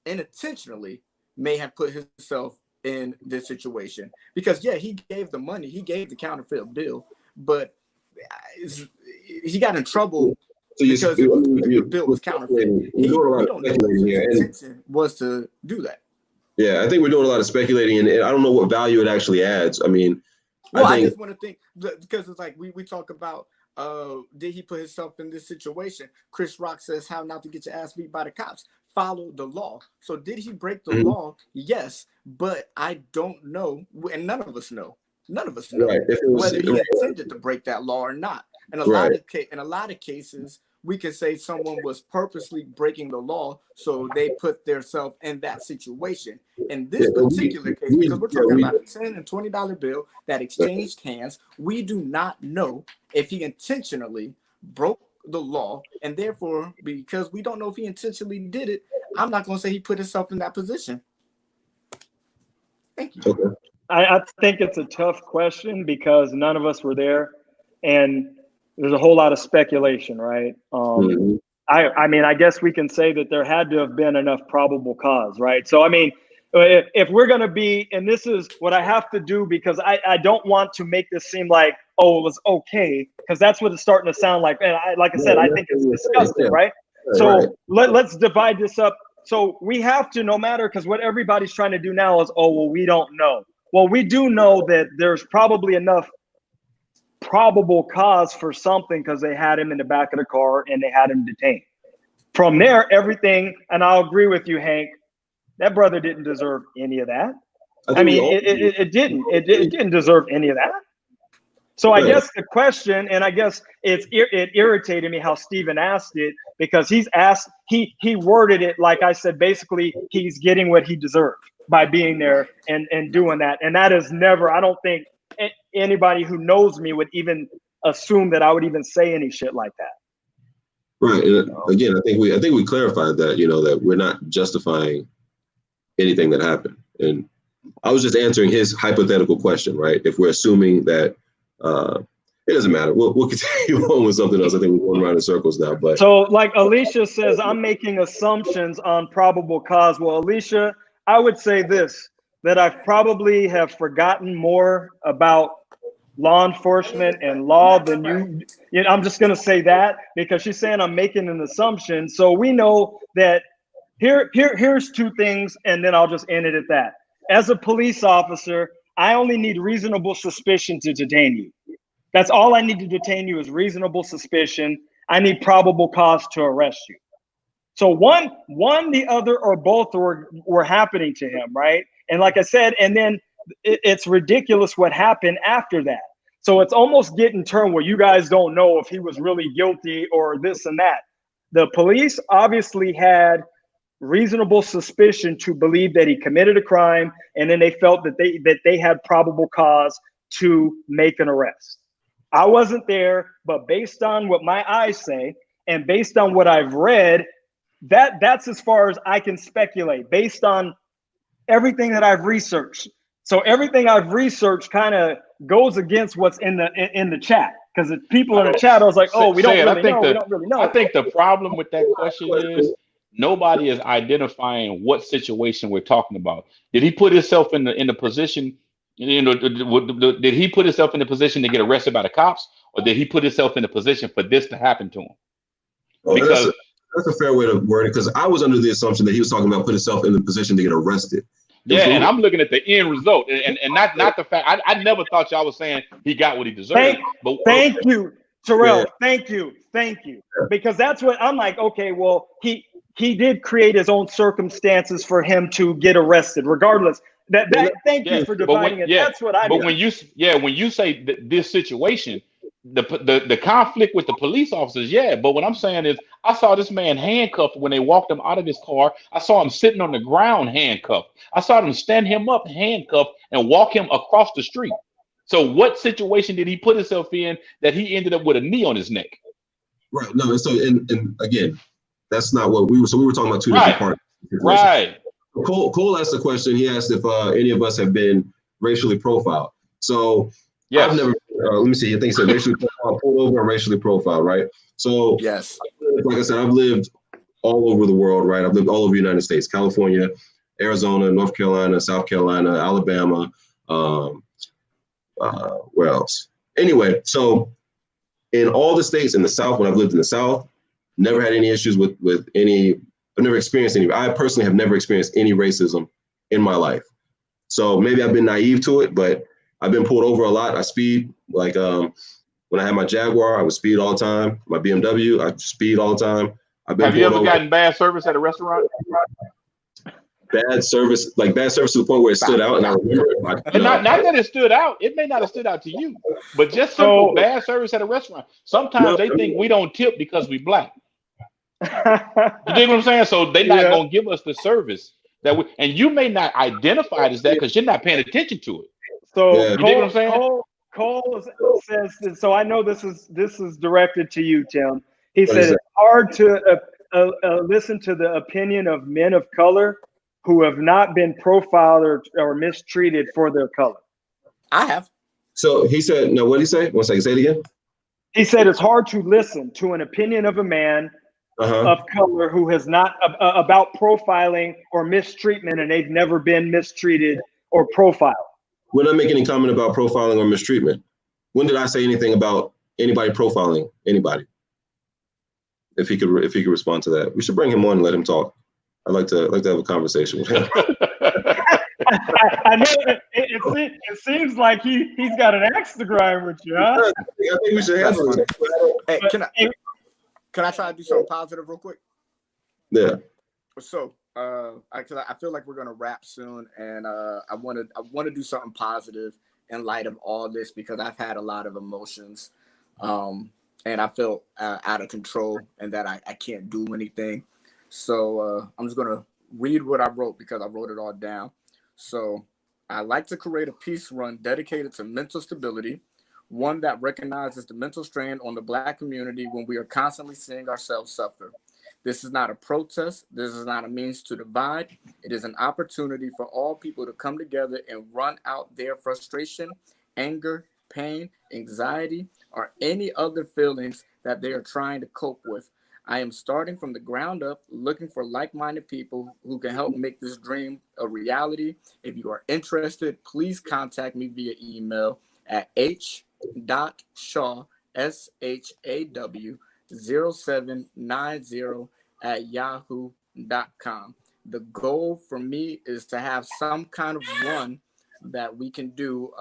unintentionally may have put himself in this situation because he gave the money, he gave the counterfeit bill, but he got in trouble because the bill was counterfeit. We don't know if his intention was to do that. Yeah, I think we're doing a lot of speculating, and I don't know what value it actually adds. I mean, I just want to think because it's like we talk about did he put himself in this situation? Chris Rock says how not to get your ass beat by the cops. Follow the law. So did he break the law? Yes, but I don't know, and none of us know. None of us know whether he intended to break that law or not. And a lot of cases, we could say someone was purposely breaking the law, so they put themselves in that situation. In this particular case, because we're talking about a $10 and $20 bill that exchanged hands, we do not know if he intentionally broke the law, and therefore, because we don't know if he intentionally did it, I'm not going to say he put himself in that position. Thank you. Okay. I think it's a tough question because none of us were there, and there's a whole lot of speculation, right? I mean, I guess we can say that there had to have been enough probable cause, right? So, I mean, if we're going to be, and this is what I have to do because I don't want to make this seem like, oh, it was okay, because that's what it's starting to sound like. And like I said, I think it's disgusting, right? So let's divide this up. So we have to, no matter, because what everybody's trying to do now is, oh, well, we don't know. Well, we do know that there's probably enough probable cause for something because they had him in the back of the car and they had him detained. From there, everything, and I'll agree with you, Hank, that brother didn't deserve any of that. I mean, it didn't deserve any of that. So I guess the question, and I guess it irritated me how Steven asked it, because he worded it like I said, basically he's getting what he deserved by being there and doing that. And that is never, I don't think anybody who knows me would even assume that I would even say any shit like that. Right. And again, I think we clarified that, that we're not justifying anything that happened. And I was just answering his hypothetical question, right? If we're assuming that it doesn't matter. We'll continue on with something else. I think we're going around in circles now. But so, like Alicia says, I'm making assumptions on probable cause. Well, Alicia, I would say this, that I probably have forgotten more about law enforcement and law than you. I'm just going to say that because she's saying I'm making an assumption. So we know that here's two things, and then I'll just end it at that. As a police officer, I only need reasonable suspicion to detain you. That's all I need to detain you is reasonable suspicion. I need probable cause to arrest you. So one, the other, or both were happening to him, right? And like I said, and then it's ridiculous what happened after that. So it's almost getting turned where you guys don't know if he was really guilty or this and that. The police obviously had reasonable suspicion to believe that he committed a crime, and then they felt that they had probable cause to make an arrest. I wasn't there, but based on what my eyes say and based on what I've read, that's as far as I can speculate based on everything that I've researched. So everything I've researched kind of goes against what's in the chat, because people in the chat, I was like, oh, we don't really know. I think the problem with that question is nobody is identifying what situation we're talking about. Did he put himself in the position? Did he put himself in the position to get arrested by the cops, or did he put himself in the position for this to happen to him? Well, because that's a fair way to word it, because I was under the assumption that he was talking about put himself in the position to get arrested. Yeah, and I'm looking at the end result, and not the fact. I never thought y'all was saying he got what he deserved. Thank you, Terrell. Yeah. Thank you, because that's what I'm like. Okay, well, he did create his own circumstances for him to get arrested, regardless. Thank you for dividing it. That's what I. But when you say this situation, the conflict with the police officers, but what I'm saying is, I saw this man handcuffed when they walked him out of his car. I saw him sitting on the ground handcuffed. I saw them stand him up handcuffed and walk him across the street. So what situation did he put himself in that he ended up with a knee on his neck? Right. No. So and again, that's not what we were. So we were talking about two different parts. Right. Cole asked the question. He asked if any of us have been racially profiled. So yes. I've never. Let me see. I think he said racially profiled, pulled over, and racially profiled. Right. So yes. Like I said, I've lived all over the world. Right. I've lived all over the United States: California, Arizona, North Carolina, South Carolina, Alabama. Where else? Anyway, so in all the states in the South, when I've lived in the South, never had any issues with any. I've never experienced any. I personally have never experienced any racism in my life. So maybe I've been naive to it, but I've been pulled over a lot. I speed like When I had my Jaguar, I would speed all the time. My BMW, I speed all the time. I've been Have you ever over. gotten bad service at a restaurant? Bad service to the point where it stood out, and I remember it. And not that it stood out. It may not have stood out to you, but just simple bad service at a restaurant. Sometimes they think we don't tip because we black. You dig what I'm saying? So they're not gonna give us the service that we. And you may not identify it as that because you're not paying attention to it. So you dig what I'm saying? Cole says. So I know this is directed to you, Tim. He said it's hard to listen to the opinion of men of color who have not been profiled or mistreated for their color. I have. So he said, no, what did he say? One second, say it again. He said it's hard to listen to an opinion of a man of color who has not about profiling or mistreatment, and they've never been mistreated or profiled. We're not making any comment about profiling or mistreatment. When did I say anything about anybody profiling anybody? If he could respond to that, we should bring him on and let him talk. I'd like to have a conversation with him. I know it seems like he's got an axe to grind with you, huh? I think we should handle it. Hey, can I try to do something positive real quick? Yeah. So, I feel like we're gonna wrap soon, and I want to do something positive in light of all this because I've had a lot of emotions, and I feel out of control and that I can't do anything. So I'm just gonna read what I wrote because I wrote it all down. So I like to create a peace run dedicated to mental stability, one that recognizes the mental strain on the Black community when we are constantly seeing ourselves suffer. This is not a protest. This is not a means to divide. It is an opportunity for all people to come together and run out their frustration, anger, pain, anxiety, or any other feelings that they are trying to cope with. I am starting from the ground up, looking for like-minded people who can help make this dream a reality. If you are interested, please contact me via email at h.shaw, SHAW, 0790@yahoo.com. The goal for me is to have some kind of run that we can do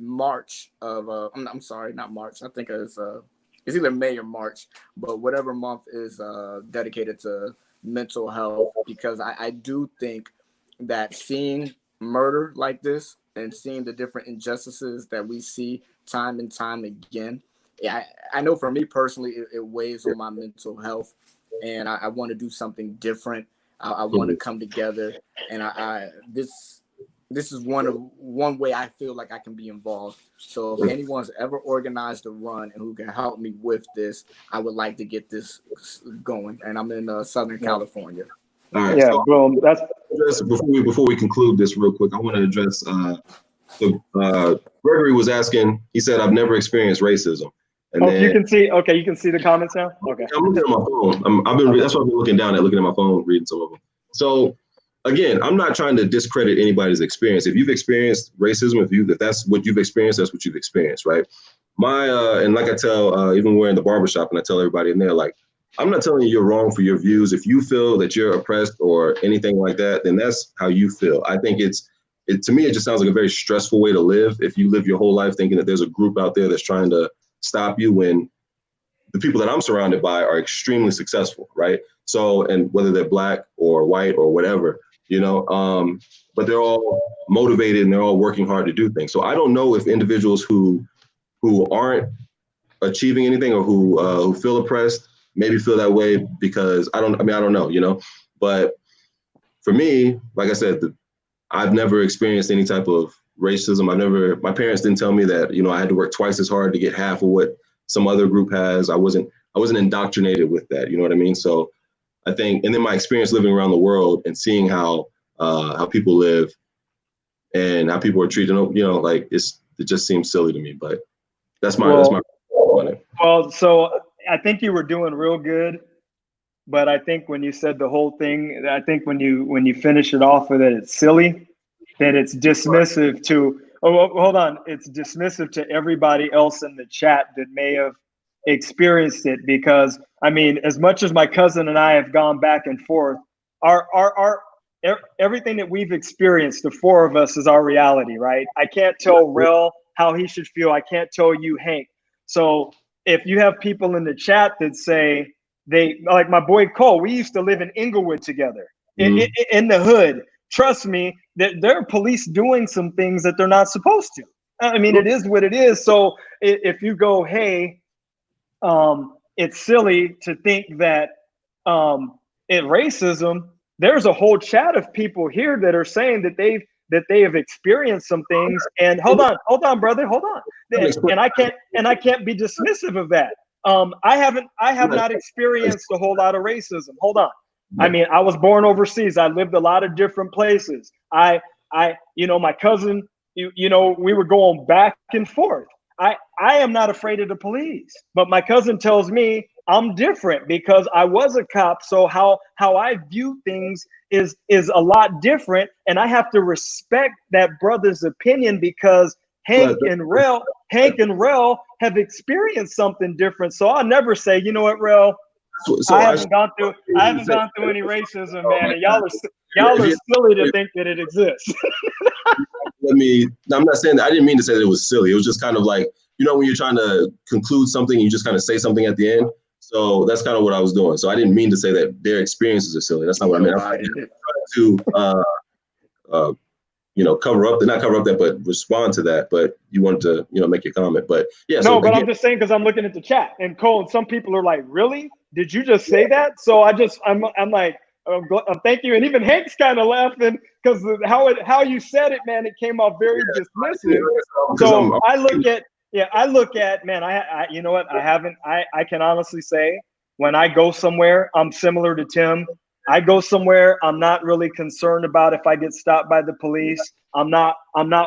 March of I'm sorry, not March. I think it's either May or March, but whatever month is dedicated to mental health, because I do think that seeing murder like this and seeing the different injustices that we see time and time again, I know for me personally, it weighs on my mental health, and I want to do something different. I want to come together, and this is one way I feel like I can be involved. So if anyone's ever organized a run and who can help me with this, I would like to get this going. And I'm in Southern California. All right. Yeah, so, well, that's before we conclude this real quick, I want to address Gregory was asking. He said, "I've never experienced racism." And then, you can see. Okay, you can see the comments now. Okay. I'm looking at my phone. That's what I've been looking at my phone, reading some of them. So again, I'm not trying to discredit anybody's experience. If you've experienced racism, if that's what you've experienced, that's what you've experienced, right? And like I tell, even when we're in the barbershop and I tell everybody in there, like, I'm not telling you you're wrong for your views. If you feel that you're oppressed or anything like that, then that's how you feel. I think to me, it just sounds like a very stressful way to live. If you live your whole life thinking that there's a group out there that's trying to stop you, when the people that I'm surrounded by are extremely successful, right? So, and whether they're Black or white or whatever, but they're all motivated and they're all working hard to do things. So I don't know if individuals who aren't achieving anything or who feel oppressed maybe feel that way because I don't know, but for me, like I said, I've never experienced any type of racism. My parents didn't tell me that, I had to work twice as hard to get half of what some other group has. I wasn't indoctrinated with that. You know what I mean? So I think, and then my experience living around the world and seeing how people live and how people are treated, like it just seems silly to me, but that's my on it. Well, so I think you were doing real good, but I think when you said the whole thing, I think when you finish it off with it, it's silly, that it's dismissive to, hold on, it's dismissive to everybody else in the chat that may have experienced it. Because I mean, as much as my cousin and I have gone back and forth, our everything that we've experienced, the four of us, is our reality, right? I can't tell Rel how he should feel. I can't tell you, Hank. So if you have people in the chat that say they, like my boy Cole, we used to live in Inglewood together in the hood. Trust me, that there are police doing some things that they're not supposed to. I mean, it is what it is. So if you go, hey, it's silly to think that in racism, there's a whole chat of people here that are saying that they have experienced some things. And hold on, brother, hold on. And I can't be dismissive of that. I have not experienced a whole lot of racism. Hold on. I mean, I was born overseas. I lived a lot of different places. My cousin, we were going back and forth. I am not afraid of the police, but my cousin tells me I'm different because I was a cop. So how I view things is a lot different, and I have to respect that brother's opinion because Hank and Rel have experienced something different. So I'll never say, you know what, Rel, I haven't gone through any racism, man, and y'all are silly to think that it exists. I'm not saying that. I didn't mean to say that it was silly. It was just kind of like, when you're trying to conclude something, you just kind of say something at the end. So that's kind of what I was doing. So I didn't mean to say that their experiences are silly. That's not what I meant. I'm trying to, cover up that, but respond to that. But you wanted to, make your comment. But yeah. No, but I'm just saying because I'm looking at the chat and Cole, and some people are like, really? Did you just say that? So I'm like, thank you. And even Hank's kind of laughing because how you said it, man, it came off very dismissive. So I look at, man, I you know what? I can honestly say when I go somewhere, I'm similar to Tim. I go somewhere, I'm not really concerned about if I get stopped by the police. I'm not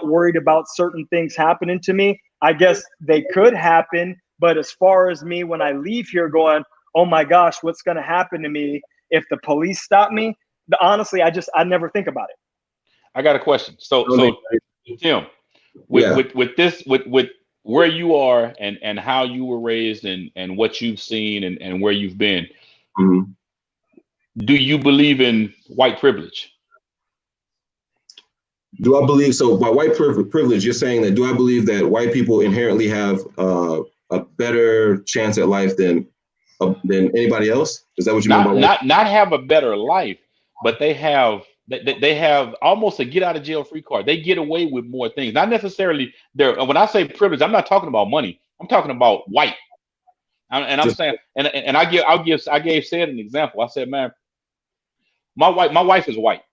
worried about certain things happening to me. I guess they could happen, but as far as me, when I leave here going, oh my gosh, what's going to happen to me if the police stop me? Honestly, I never think about it. I got a question. So Tim, with where you are and how you were raised and what you've seen and where you've been, do you believe in white privilege? Do I believe so? By white privilege, you're saying that do I believe that white people inherently have a better chance at life than anybody else? Is that what you mean by not have a better life, but they have almost a get out of jail free card. They get away with more things. Not necessarily there. When I say privilege, I'm not talking about money. I'm talking about white. I'm saying, and I gave Sid an example. I said, man, my wife is white,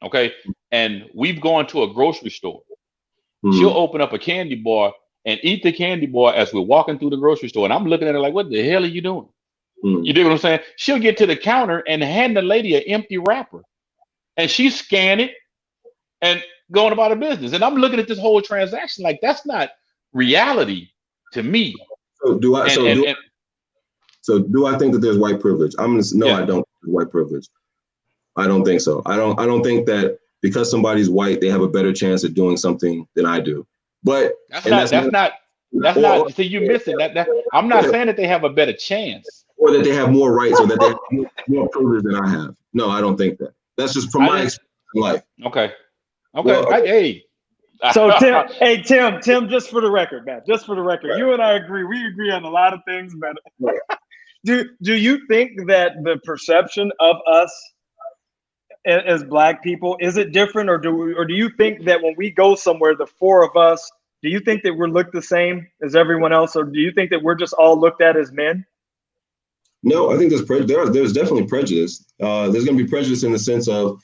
okay, and we've gone to a grocery store. She'll open up a candy bar and eat the candy bar as we're walking through the grocery store, and I'm looking at her like, what the hell are you doing? You dig what I'm saying? She'll get to the counter and hand the lady an empty wrapper, and she scan it and going about her business. And I'm looking at this whole transaction like that's not reality to me. So do I? So do I think that there's white privilege? I don't think there's white privilege. I don't think so. I don't think that because somebody's white, they have a better chance at doing something than I do. But that's not. So you missing that. I'm not saying that they have a better chance, or that they have more rights, or that they have more privilege than I have. No, I don't think that. That's just from my experience in life. Okay. Well, So Tim, just for the record, man, you and I agree. We agree on a lot of things, man. Do you think that the perception of us as Black people, is it different, or do you think that when we go somewhere, the four of us, do you think that we're looked the same as everyone else, or do you think that we're just all looked at as men? No, I think there's definitely prejudice. There's going to be prejudice in the sense of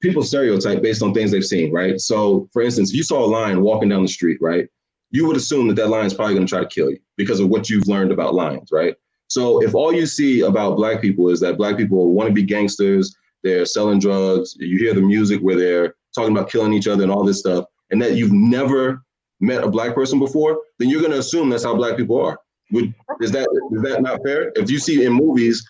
people stereotype based on things they've seen, right? So, for instance, if you saw a lion walking down the street, right, you would assume that lion's probably going to try to kill you because of what you've learned about lions, right? So if all you see about Black people is that Black people want to be gangsters, they're selling drugs, you hear the music where they're talking about killing each other and all this stuff, and that you've never met a Black person before, then you're going to assume that's how Black people are. Is that not fair? If you see in movies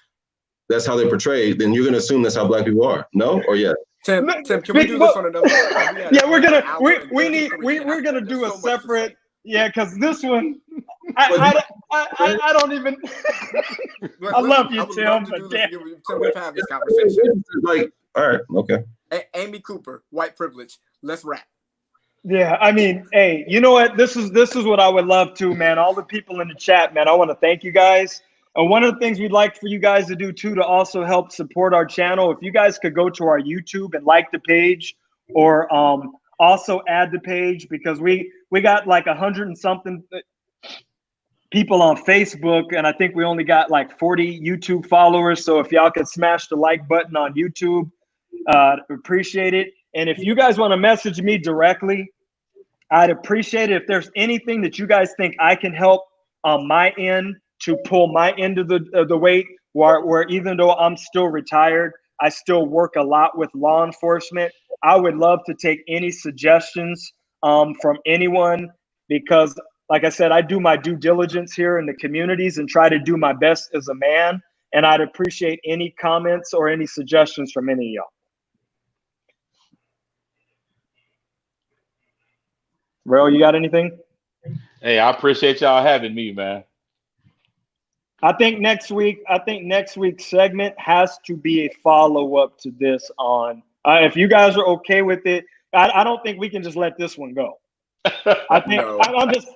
that's how they're portrayed, then you're going to assume that's how Black people are. No or yes? Tim, can we do this on another? Yeah, we're gonna do a separate. Yeah, because this one, I don't even. I love you, Tim. We've had this conversation. Like, all right, okay. Amy Cooper, white privilege. Let's rap. Yeah, I mean, hey, you know what? This is what I would love to, man. All the people in the chat, man. I want to thank you guys. And one of the things we'd like for you guys to do too, to also help support our channel, if you guys could go to our YouTube and like the page, or also add the page, because we got like 100 and something people on Facebook, and I think we only got like 40 YouTube followers. So if y'all could smash the like button on YouTube, appreciate it. And if you guys want to message me directly, I'd appreciate it. If there's anything that you guys think I can help on my end to pull my end of the weight, where even though I'm still retired, I still work a lot with law enforcement. I would love to take any suggestions from anyone, because like I said, I do my due diligence here in the communities and try to do my best as a man. And I'd appreciate any comments or any suggestions from any of y'all. Rel, you got anything? Hey, I appreciate y'all having me, man. I think next week's segment has to be a follow-up to this on, if you guys are okay with it. I don't think we can just let this one go. I think No.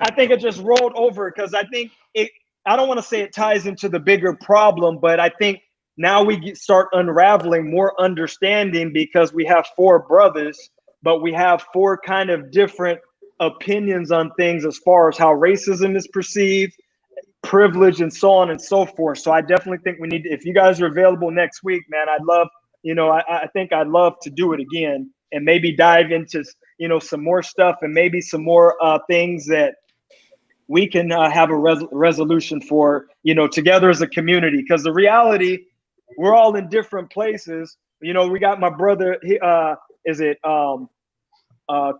I think it just rolled over, because I think I don't want to say it ties into the bigger problem, but I think now we start unraveling more understanding, because we have four brothers, but we have four kind of different opinions on things as far as how racism is perceived, privilege, and so on and so forth. So I definitely think we need to, if you guys are available next week, man, I'd love, I think I'd love to do it again and maybe dive into, some more stuff, and maybe some more things that we can have a resolution for, together as a community. Because the reality, we're all in different places. We got my brother,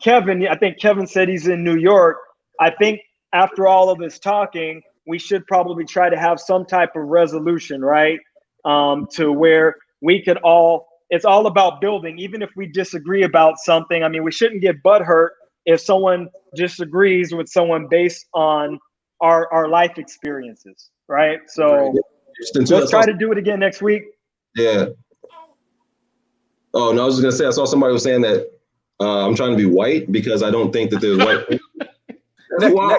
Kevin. I think Kevin said he's in New York. I think after all of this talking, we should probably try to have some type of resolution, right? To where we could all, it's all about building, even if we disagree about something. I mean, we shouldn't get butthurt if someone disagrees with someone based on our life experiences, right? So let's try to do it again next week. Yeah. Oh, no, I was just going to say, I saw somebody was saying that I'm trying to be white because I don't think that there's white people.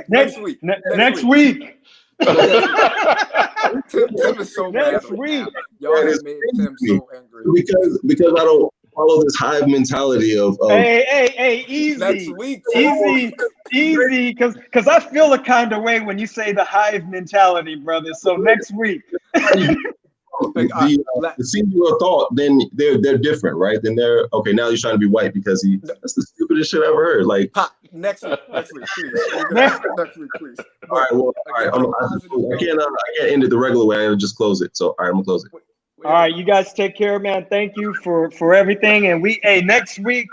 Next week. Tim is so mad next week. Y'all have made Tim so angry. Because I don't follow this hive mentality of hey, easy. Next week. Easy, because I feel a kind of way when you say the hive mentality, brother. So next week. The singular thought, then they're different, right? Then they're okay. Now he's trying to be white because that's the stupidest shit I ever heard. Like, next week, please. Next week, please. All right, well, I can't end it the regular way. I'll just close it. So, all right, I'm gonna close it. All right, you guys take care, man. Thank you for everything. And next week,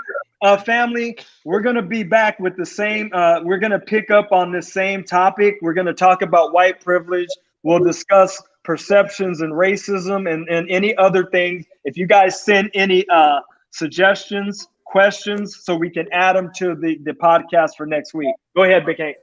family, we're gonna be back with the same. We're gonna pick up on this same topic. We're gonna talk about white privilege. We'll discuss perceptions and racism and any other things. If you guys send any suggestions, questions, so we can add them to the podcast for next week. Go ahead, Big Hank.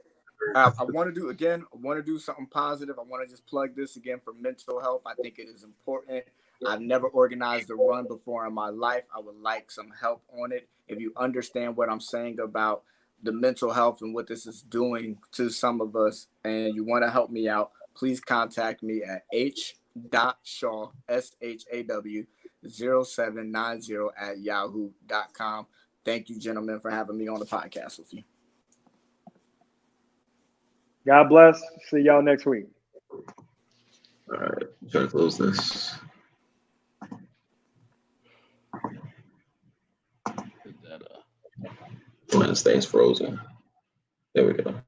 I want to do something positive. I want to just plug this again for mental health. I think it is important. I've never organized a run before in my life. I would like some help on it. If you understand what I'm saying about the mental health and what this is doing to some of us, and you want to help me out, please contact me at h.shaw, SHAW 0790 @yahoo.com. Thank you, gentlemen, for having me on the podcast with you. God bless. See y'all next week. All right, try to close this. When this thing's frozen. There we go.